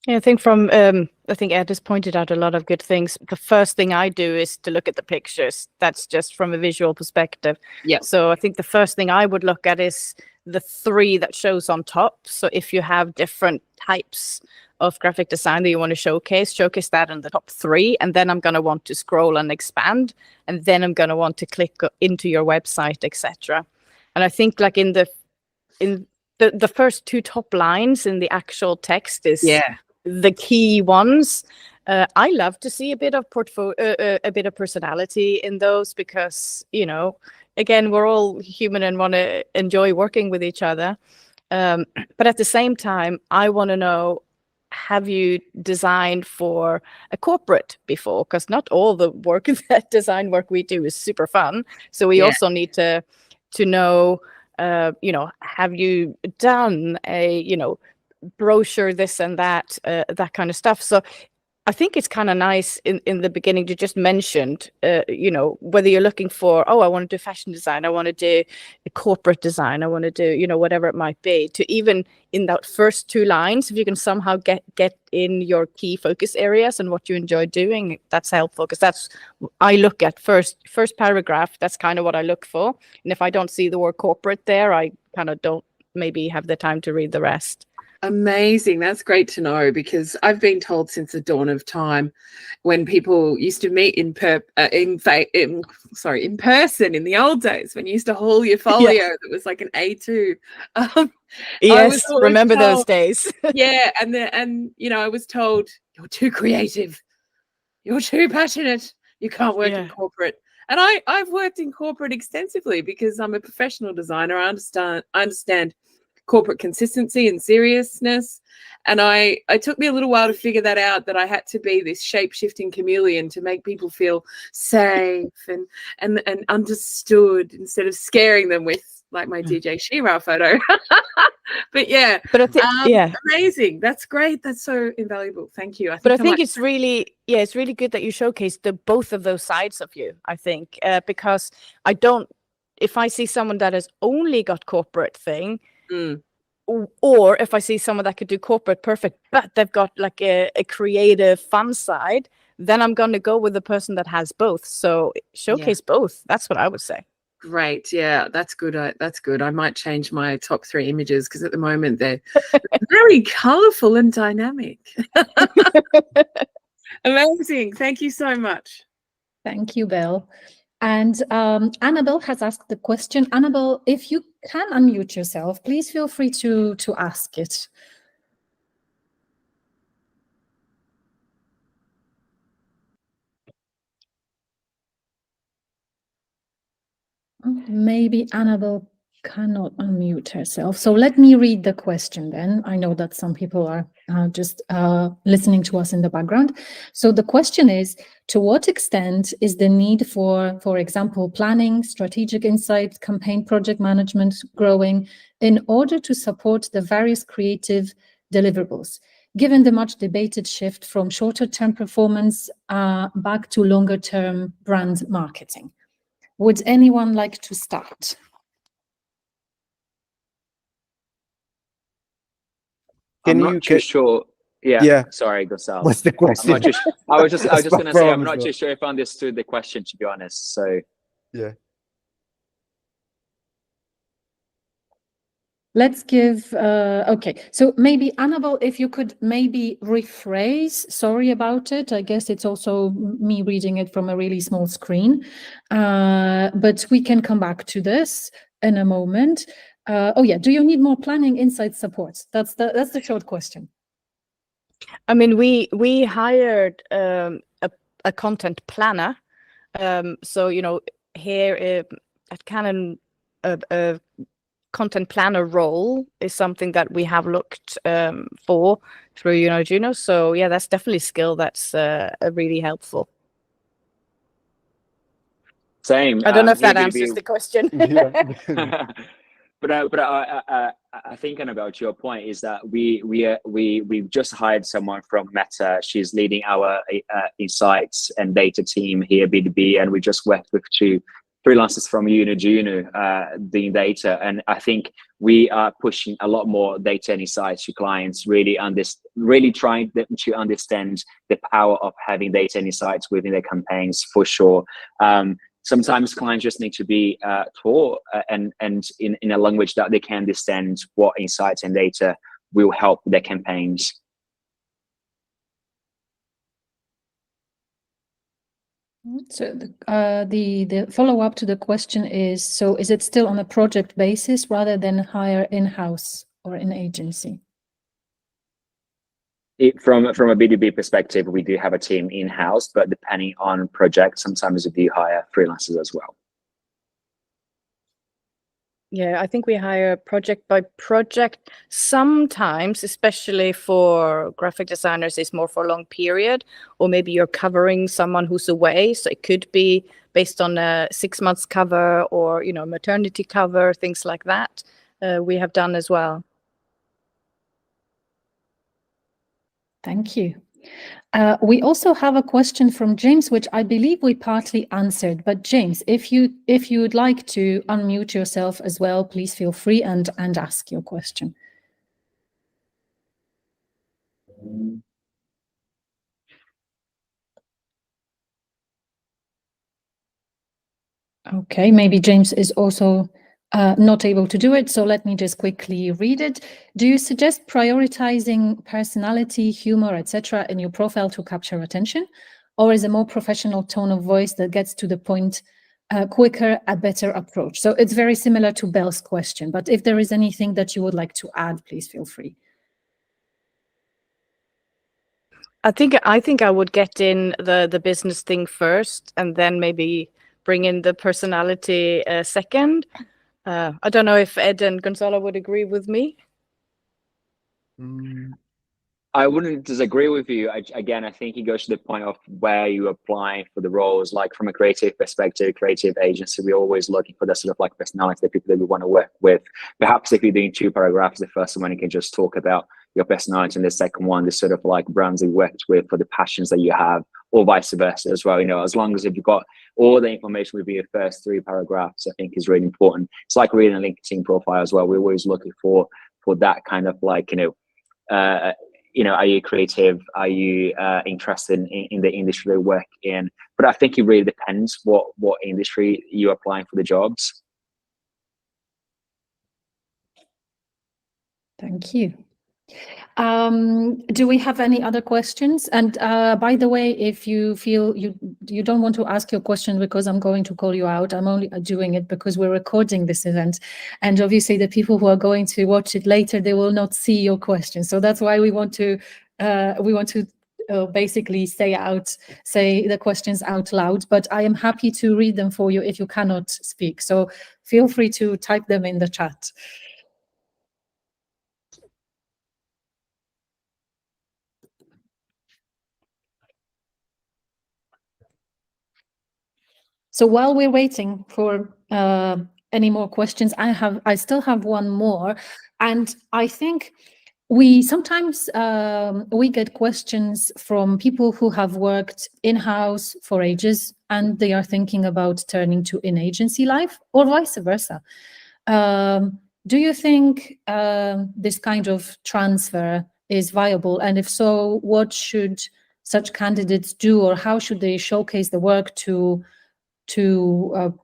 Yeah, I think I think Ed has pointed out a lot of good things. The first thing I do is to look at the pictures. That's just from a visual perspective. Yeah. So I think the first thing I would look at is the 3 that shows on top. So if you have different types of graphic design that you want to showcase that in the top 3. And then I'm going to want to scroll and expand. And then I'm going to want to click into your website, etc. And I think like in the first 2 top lines in the actual text is the key ones. I love to see a bit of a bit of personality in those, because again, we're all human and want to enjoy working with each other. But at the same time, I want to know, have you designed for a corporate before? Because not all the work, that design work we do is super fun. So we also need to know, have you done a, brochure, this and that, that kind of stuff. So I think it's kind of nice in the beginning to just mention, whether you're looking for, I want to do fashion design, I want to do a corporate design, I want to do, whatever it might be, to even in that first 2 lines, if you can somehow get in your key focus areas and what you enjoy doing, that's helpful, because that's, I look at first paragraph, that's kind of what I look for. And if I don't see the word corporate there, I kind of don't maybe have the time to read the rest. Amazing. That's great to know, because I've been told since the dawn of time, when people used to meet in person in the old days, when you used to haul your folio that was like an A2. Yes, remember those days. And I was told, you're too creative, you're too passionate, you can't work in corporate. And I've worked in corporate extensively, because I'm a professional designer. I understand corporate consistency and seriousness, and it took me a little while to figure that out, that I had to be this shape-shifting chameleon to make people feel safe and understood, instead of scaring them with like my DJ Shira photo. But yeah, But I think, yeah, amazing. That's great. That's so invaluable. Thank you. but I think it's really, yeah, it's really good that you showcase both of those sides of you, I think, because if I see someone that has only got corporate thing, or if I see someone that could do corporate perfect, but they've got like a creative fun side, then I'm going to go with the person that has both. So showcase both. That's what I would say. Great. Yeah, that's good. That's good. I might change my top 3 images because at the moment they're very colorful and dynamic. Amazing. Thank you so much. Thank you, Belle. And Annabelle has asked the question. Annabelle, if you can unmute yourself, please feel free to ask it. Maybe Annabelle cannot unmute herself. So let me read the question then. I know that some people are just listening to us in the background. So the question is, to what extent is the need for example, planning, strategic insight, campaign project management growing in order to support the various creative deliverables, given the much debated shift from shorter term performance back to longer term brand marketing? Would anyone like to start? I'm not too sure. Yeah. Sorry, Gonzalo. What's the question? I'm not too, I was just going to say, I'm not too sure if I understood the question, to be honest. So yeah. Let's give, okay. So maybe Annabelle, if you could maybe rephrase, sorry about it. I guess it's also me reading it from a really small screen, but we can come back to this in a moment. Oh yeah, do you need more planning, insight, support? That's the short question. I mean, we hired a content planner. So, you know, here at Canon, a content planner role is something that we have looked for through YunoJuno. So yeah, that's definitely a skill that's really helpful. Same. I don't know if that answers the question. But I think, and about your point is that we've just hired someone from Meta. She's leading our insights and data team here at B2B, and we just worked with 2 freelancers from YunoJuno doing data. And I think we are pushing a lot more data and insights to clients, really trying them to understand the power of having data and insights within their campaigns, for sure. Sometimes clients just need to be taught and in a language that they can understand what insights and data will help their campaigns. So the follow-up to the question is, so is it still on a project basis rather than hire in-house or in agency? From a B2B perspective, we do have a team in-house, but depending on projects, sometimes we do hire freelancers as well. Yeah, I think we hire project by project. Sometimes, especially for graphic designers, it's more for a long period, or maybe you're covering someone who's away. So it could be based on a 6 months cover or, you know, maternity cover, things like that. We have done as well. Thank you. We also have a question from James, which I believe we partly answered. But James, if you would like to unmute yourself as well, please feel free and ask your question. Okay, maybe James is also not able to do it, so let me just quickly read it. Do you suggest prioritizing personality, humor, etc. in your profile to capture attention? Or is a more professional tone of voice that gets to the point quicker a better approach? So it's very similar to Belle's question, but if there is anything that you would like to add, please feel free. I think I would get in the business thing first, and then maybe bring in the personality second. I don't know if Ed and Gonzalo would agree with me. I wouldn't disagree with you. Again, I think it goes to the point of where you're applying for the roles. Like from a creative perspective, creative agency, we're always looking for that sort of like personality, the people that we want to work with. Perhaps if you're doing 2 paragraphs, the first one you can just talk about your personality, and the second one, the sort of like brands you worked with, for the passions that you have, or vice versa as well. You know, as long as if you've got all the information within your first 3 paragraphs, I think is really important. It's like reading a LinkedIn profile as well. We're always looking for that kind of like, are you creative? Are you interested in the industry they work in? But I think it really depends what industry you're applying for the jobs. Thank you. Do we have any other questions? And by the way, if you feel you don't want to ask your question because I'm going to call you out, I'm only doing it because we're recording this event. And obviously the people who are going to watch it later, they will not see your question. So that's why we want to basically say the questions out loud, but I am happy to read them for you if you cannot speak. So feel free to type them in the chat. So while we're waiting for any more questions, I still have one more, and I think we sometimes we get questions from people who have worked in-house for ages and they are thinking about turning to in-agency life, or vice versa. Do you think this kind of transfer is viable? And if so, what should such candidates do, or how should they showcase the work to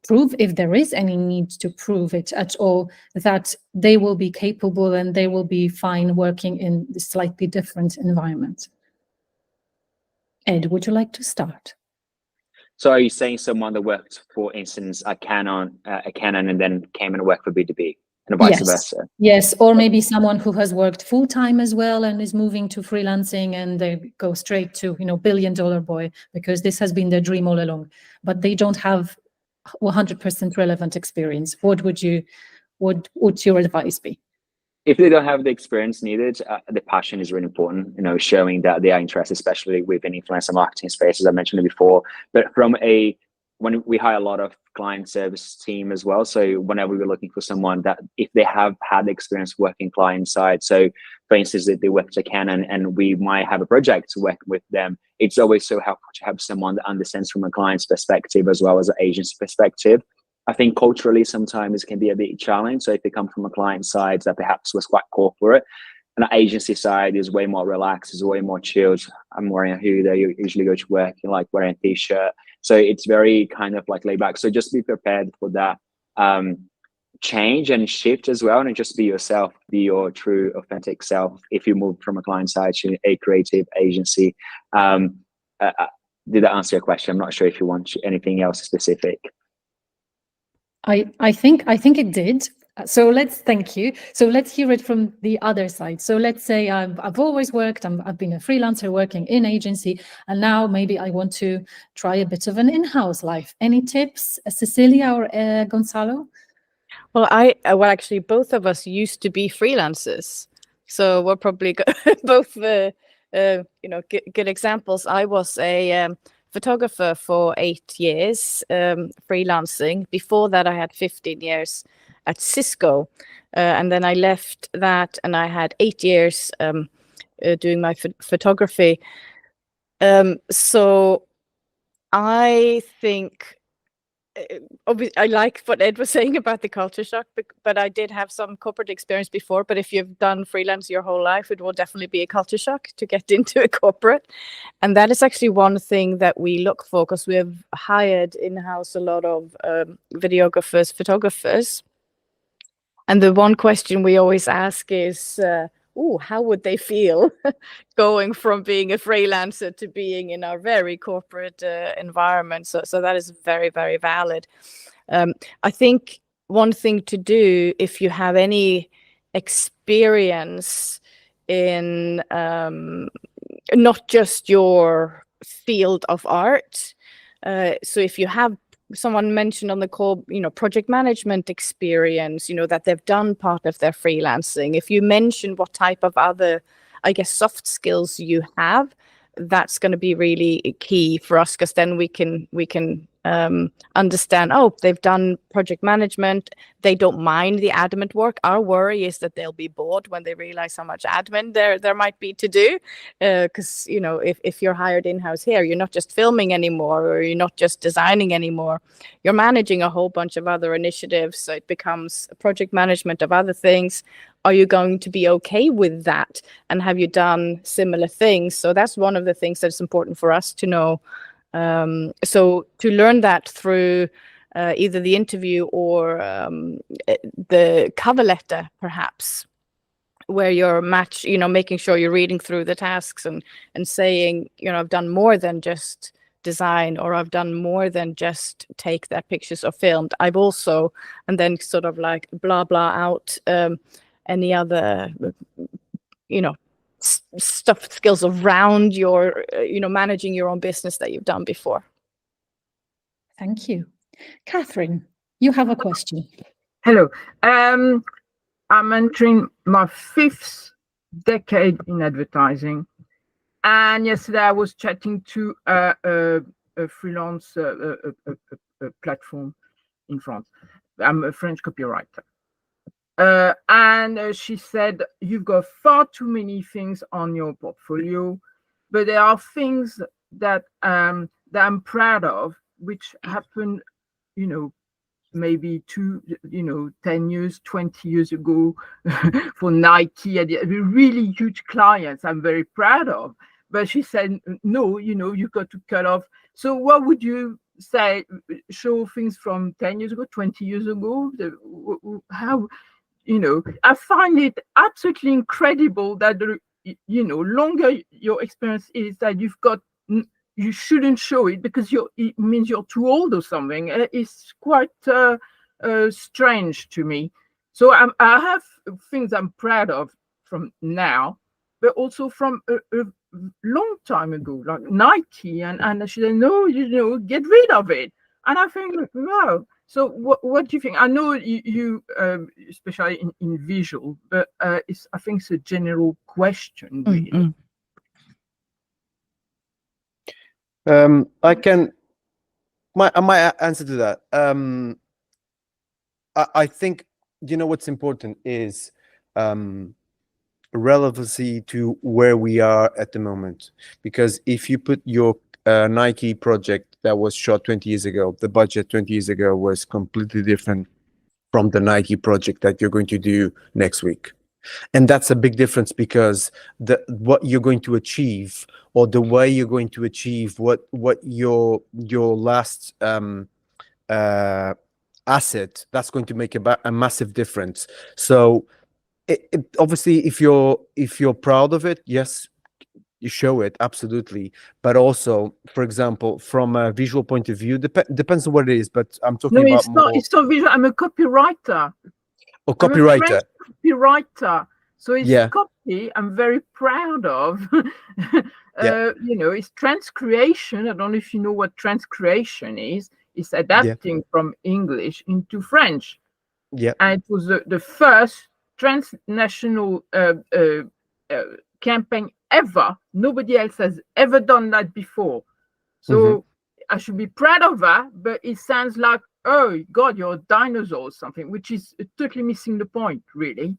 prove, if there is any need to prove it at all, that they will be capable and they will be fine working in a slightly different environment? Ed, would you like to start? So are you saying someone that worked, for instance, at Canon and then came and worked for B2B? And vice versa. Yes, or maybe someone who has worked full-time as well and is moving to freelancing, and they go straight to, billion-dollar boy, because this has been their dream all along, but they don't have 100% relevant experience. What would your advice be? If they don't have the experience needed, the passion is really important, showing that they are interested, especially within influencer marketing space, as I mentioned before. But when we hire a lot of client service team as well, so whenever we're looking for someone that, if they have had experience working client side, so for instance, if they work at Canon and we might have a project to work with them, it's always so helpful to have someone that understands from a client's perspective as well as an agent's perspective. I think culturally sometimes it can be a bit challenging. So if they come from a client side that perhaps was quite corporate, and the agency side is way more relaxed, is way more chilled. I'm wearing a hoodie, you usually go to work, like wearing a t-shirt. So it's very kind of like laid back. So just be prepared for that change and shift as well, and just be yourself, be your true authentic self if you move from a client side to a creative agency. Did that answer your question? I'm not sure if you want anything else specific. I think it did. So thank you. So let's hear it from the other side. So let's say I've always worked, I've been a freelancer working in agency, and now maybe I want to try a bit of an in-house life. Any tips, Cecilia or Gonzalo? Well, actually, both of us used to be freelancers, so we're probably both good examples. I was a photographer for 8 years, freelancing. Before that, I had 15 years at Cisco, and then I left that, and I had 8 years doing my photography. So I think, obviously, I like what Ed was saying about the culture shock, but I did have some corporate experience before. But if you've done freelance your whole life, it will definitely be a culture shock to get into a corporate. And that is actually one thing that we look for, because we have hired in-house a lot of videographers, photographers. And the one question we always ask is, how would they feel going from being a freelancer to being in a very corporate environment? So that is very, very valid. I think one thing to do, if you have any experience in not just your field of art, so if you have, someone mentioned on the call, project management experience, that they've done part of their freelancing. If you mention what type of other I guess, soft skills you have, that's going to be really key for us, because then we can understand, oh, they've done project management, they don't mind the admin work. Our worry is that they'll be bored when they realize how much admin there might be to do, because you know, if you're hired in-house here, you're not just filming anymore, or you're not just designing anymore, you're managing a whole bunch of other initiatives, so it becomes project management of other things. Are you going to be okay with that? And have you done similar things? So that's one of the things that's important for us to know. So to learn that through either the interview or the cover letter, perhaps, where you're making sure you're reading through the tasks and saying, you know, I've done more than just design, or I've done more than just take that pictures or filmed. I've also, and then sort of like blah, blah out any other, you know, stuff, skills around your, managing your own business that you've done before. Thank you. Catherine, you have a question. Hello. I'm entering my 5th decade in advertising. And yesterday I was chatting to a freelance platform in France. I'm a French copywriter. And she said, you've got far too many things on your portfolio, but there are things that I'm proud of, which happened, maybe 10 years, 20 years ago for Nike, and really huge clients I'm very proud of. But she said, no, you've got to cut off. So what would you say, show things from 10 years ago, 20 years ago? How, I find it absolutely incredible that, longer your experience is, that you shouldn't show it because it means you're too old or something. It's quite strange to me. So I have things I'm proud of from now, but also from a long time ago, like Nike, and she said, no, get rid of it. And I think, wow. So what do you think? I know you especially in visual, but I think it's a general question, really. I can, my answer to that. I think, what's important is relevancy to where we are at the moment. Because if you put your Nike project that was shot 20 years ago, the budget 20 years ago was completely different from the Nike project that you're going to do next week. And that's a big difference, because what you're going to achieve, or the way you're going to achieve what your last asset, that's going to make a massive difference. So obviously, if you're proud of it, yes, you show it, absolutely. But also, for example, from a visual point of view, depends on what it is, but I'm talking about more. It's not visual. I'm a copywriter. Oh, copywriter. Copywriter. So it's Yeah. copy I'm very proud of. Yeah. It's transcreation. I don't know if you know what transcreation is. It's adapting from English into French. Yeah. And it was the first transnational campaign ever. Nobody else has ever done that before. So I should be proud of that, but it sounds like, oh God, you're a dinosaur or something, which is totally missing the point, really.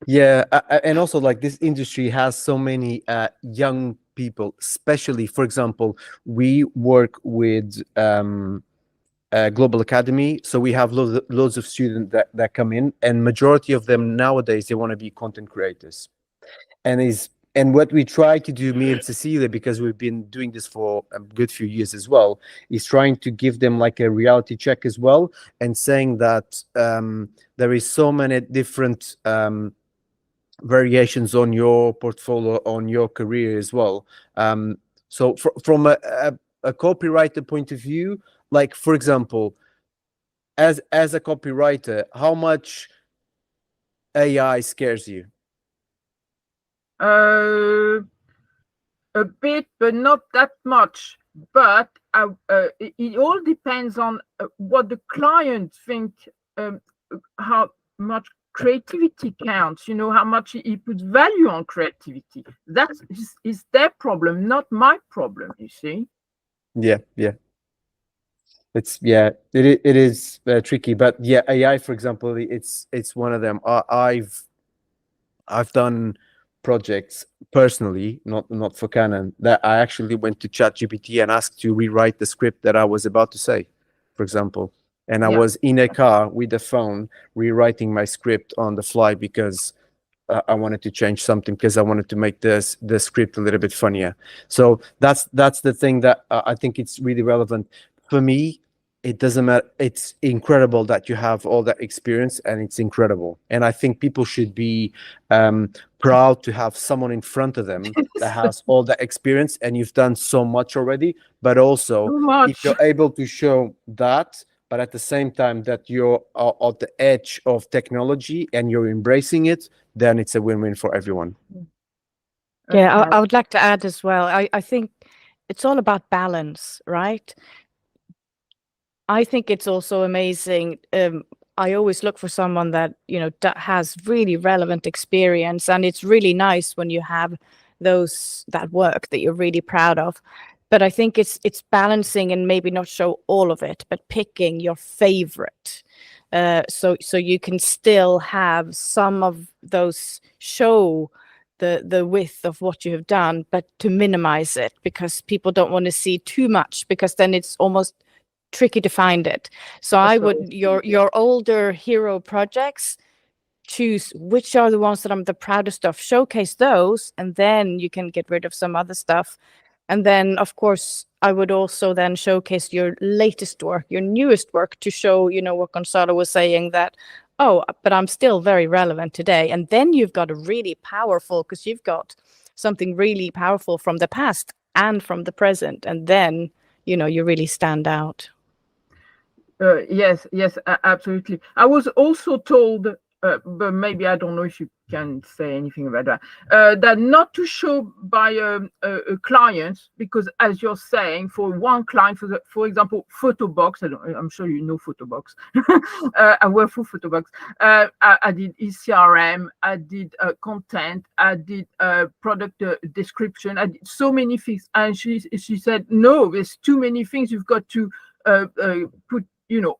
Yeah, and also, like, this industry has so many young people, especially, for example, we work with Global Academy, so we have loads of students that come in, and majority of them nowadays, they want to be content creators. And what we try to do, me and Cecilie, because we've been doing this for a good few years as well, is trying to give them like a reality check as well, and saying that there is so many different variations on your portfolio, on your career as well. So from a copywriter point of view, like, for example, as a copywriter, how much AI scares you? A bit, but not that much. But it all depends on what the client think, how much creativity counts, how much he puts value on creativity. That is their problem, not my problem, you see. Yeah. It is tricky, but yeah, AI, for example, it's one of them. I've done projects personally, not for Canon, that I actually went to ChatGPT and asked to rewrite the script that I was about to say, for example. And I was in a car with the phone rewriting my script on the fly because I wanted to change something, because I wanted to make the script a little bit funnier. So that's the thing that I think it's really relevant. For me, it doesn't matter. It's incredible that you have all that experience, and it's incredible. And I think people should be proud to have someone in front of them that has all that experience, and you've done so much already. But also, if you're able to show that, but at the same time that you're at the edge of technology and you're embracing it, then it's a win-win for everyone. Yeah, I would like to add as well. I think it's all about balance, right? I think it's also amazing. I always look for someone that, that has really relevant experience, and it's really nice when you have that work that you're really proud of. But I think it's balancing and maybe not show all of it, but picking your favorite. So you can still have some of those show the width of what you have done, but to minimize it, because people don't want to see too much, because then it's almost tricky to find it. So I would, your older hero projects, choose which are the ones that I'm the proudest of, showcase those, and then you can get rid of some other stuff. And then, of course, I would also then showcase your latest work, your newest work, to show, what Gonzalo was saying, that, oh, but I'm still very relevant today. And then you've got a really powerful, because you've got something really powerful from the past and from the present. And then, you really stand out. Yes, absolutely. I was also told, but maybe I don't know if you can say anything about that, that not to show by a client, because as you're saying, for one client, for example, Photobox, I'm sure you know Photobox. I work for Photobox. I did ECRM, I did content, I did product description, I did so many things. And she said, no, there's too many things. You've got to put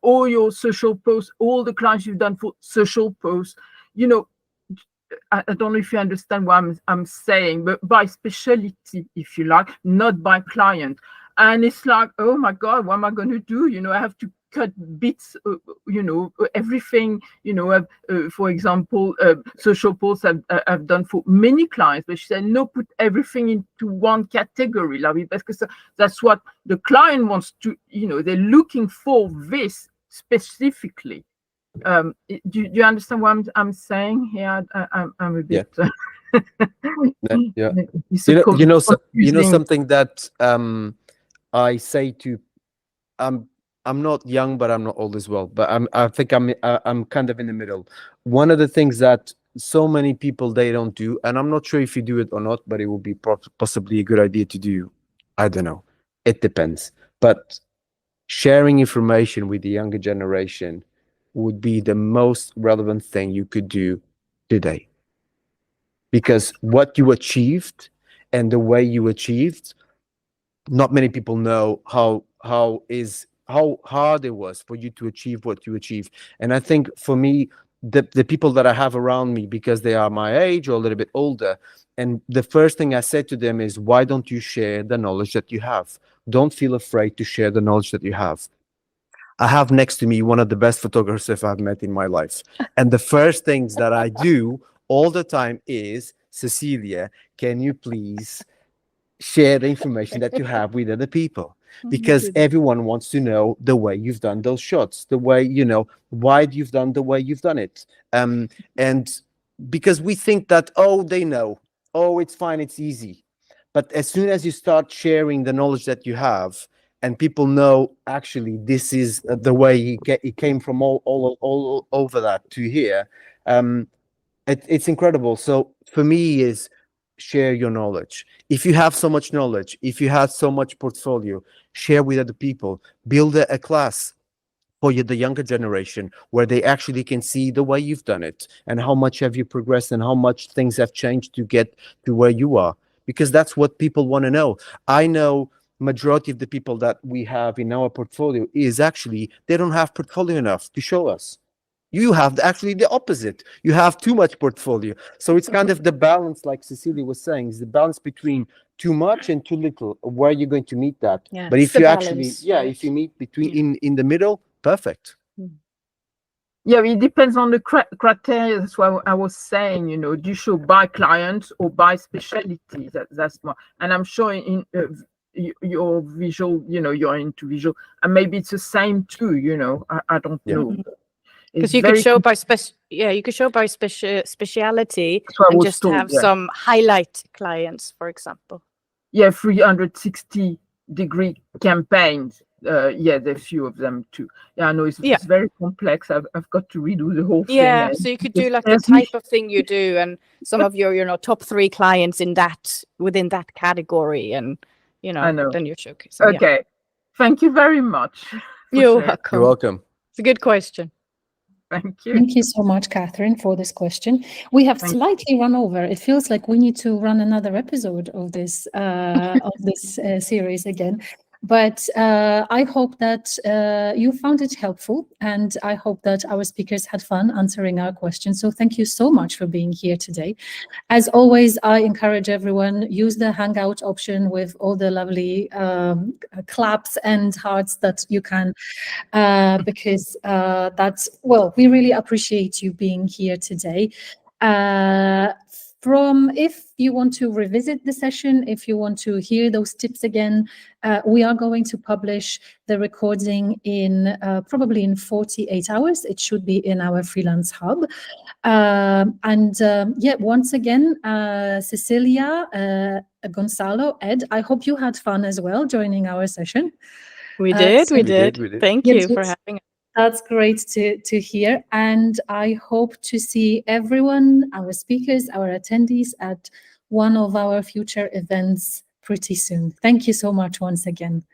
all your social posts, all the clients you've done for social posts, I don't know if you understand what I'm saying, but by specialty, if you like, not by client. And it's like, oh my God, what am I going to do? I have to cut bits, everything, for example, social posts I've done for many clients, but she said, no, put everything into one category, because that's what the client wants to, they're looking for this specifically. Do you understand what I'm saying here? I'm a bit... Yeah. Something that I say to... I'm not young, but I'm not old as well. But I think I'm kind of in the middle. One of the things that so many people, they don't do, and I'm not sure if you do it or not, but it would be possibly a good idea to do. I don't know. It depends. But sharing information with the younger generation would be the most relevant thing you could do today. Because what you achieved and the way you achieved, not many people know how hard it was for you to achieve what you achieved. And I think for me, the people that I have around me, because they are my age or a little bit older, and the first thing I said to them is, why don't you share the knowledge that you have? Don't feel afraid to share the knowledge that you have. I have next to me one of the best photographers I've met in my life. And the first things that I do all the time is, Cecilia, can you please share the information that you have with other people? Because everyone wants to know the way you've done those shots, the way, why you've done the way you've done it. And because we think that, oh, they know, oh, it's fine, it's easy. But as soon as you start sharing the knowledge that you have, and people know, actually, this is the way it came from all over that to here, it's incredible. So for me is, share your knowledge. If you have so much knowledge, if you have so much portfolio, share with other people, build a class, for the younger generation, where they actually can see the way you've done it and how much have you progressed and how much things have changed to get to where you are, because that's what people want to know. I know majority of the people that we have in our portfolio is actually, they don't have portfolio enough to show us. You have actually the opposite. You have too much portfolio. So it's kind of the balance, like Cecilie was saying, is the balance between too much and too little. Where you're going to meet that. Yeah, But it's if the you actually, balance, yeah, right? if you meet between in the middle, perfect. Yeah, it depends on the criteria. That's why I was saying, you know, do you show by clients or by specialty? That's more. And I'm sure in your visual, you know, you're into visual, and maybe it's the same too. You know, I don't Yeah. know. Because you could show by you could show by speciality That's what I and was just told, have yeah. some highlight clients, for example. Yeah, 360-degree campaigns. Yeah, there's few of them too. Yeah, I know it's very complex. I've got to redo the whole thing. Yeah, so you could do like the type of thing you do and some of your, you know, top 3 clients in that, within that category, and, you know, I know. then you're showcasing. Okay. Thank you very much. You're sharing. welcome. You're welcome. It's a good question. Thank you. Thank you so much, Catherine, for this question. We have slightly run over. It feels like we need to run another episode of this series again. But I hope that you found it helpful, and I hope that our speakers had fun answering our questions. So thank you so much for being here today. As always, I encourage everyone, use the Hangout option with all the lovely claps and hearts that you can, because that's, well, we really appreciate you being here today. If you want to revisit the session, if you want to hear those tips again, we are going to publish the recording in probably in 48 hours. It should be in our Freelance Hub. Yeah, once again, Cecilia, Gonzalo, Ed, I hope you had fun as well joining our session. We did. Thank you for having us. That's great to hear. And I hope to see everyone, our speakers, our attendees at one of our future events pretty soon. Thank you so much once again.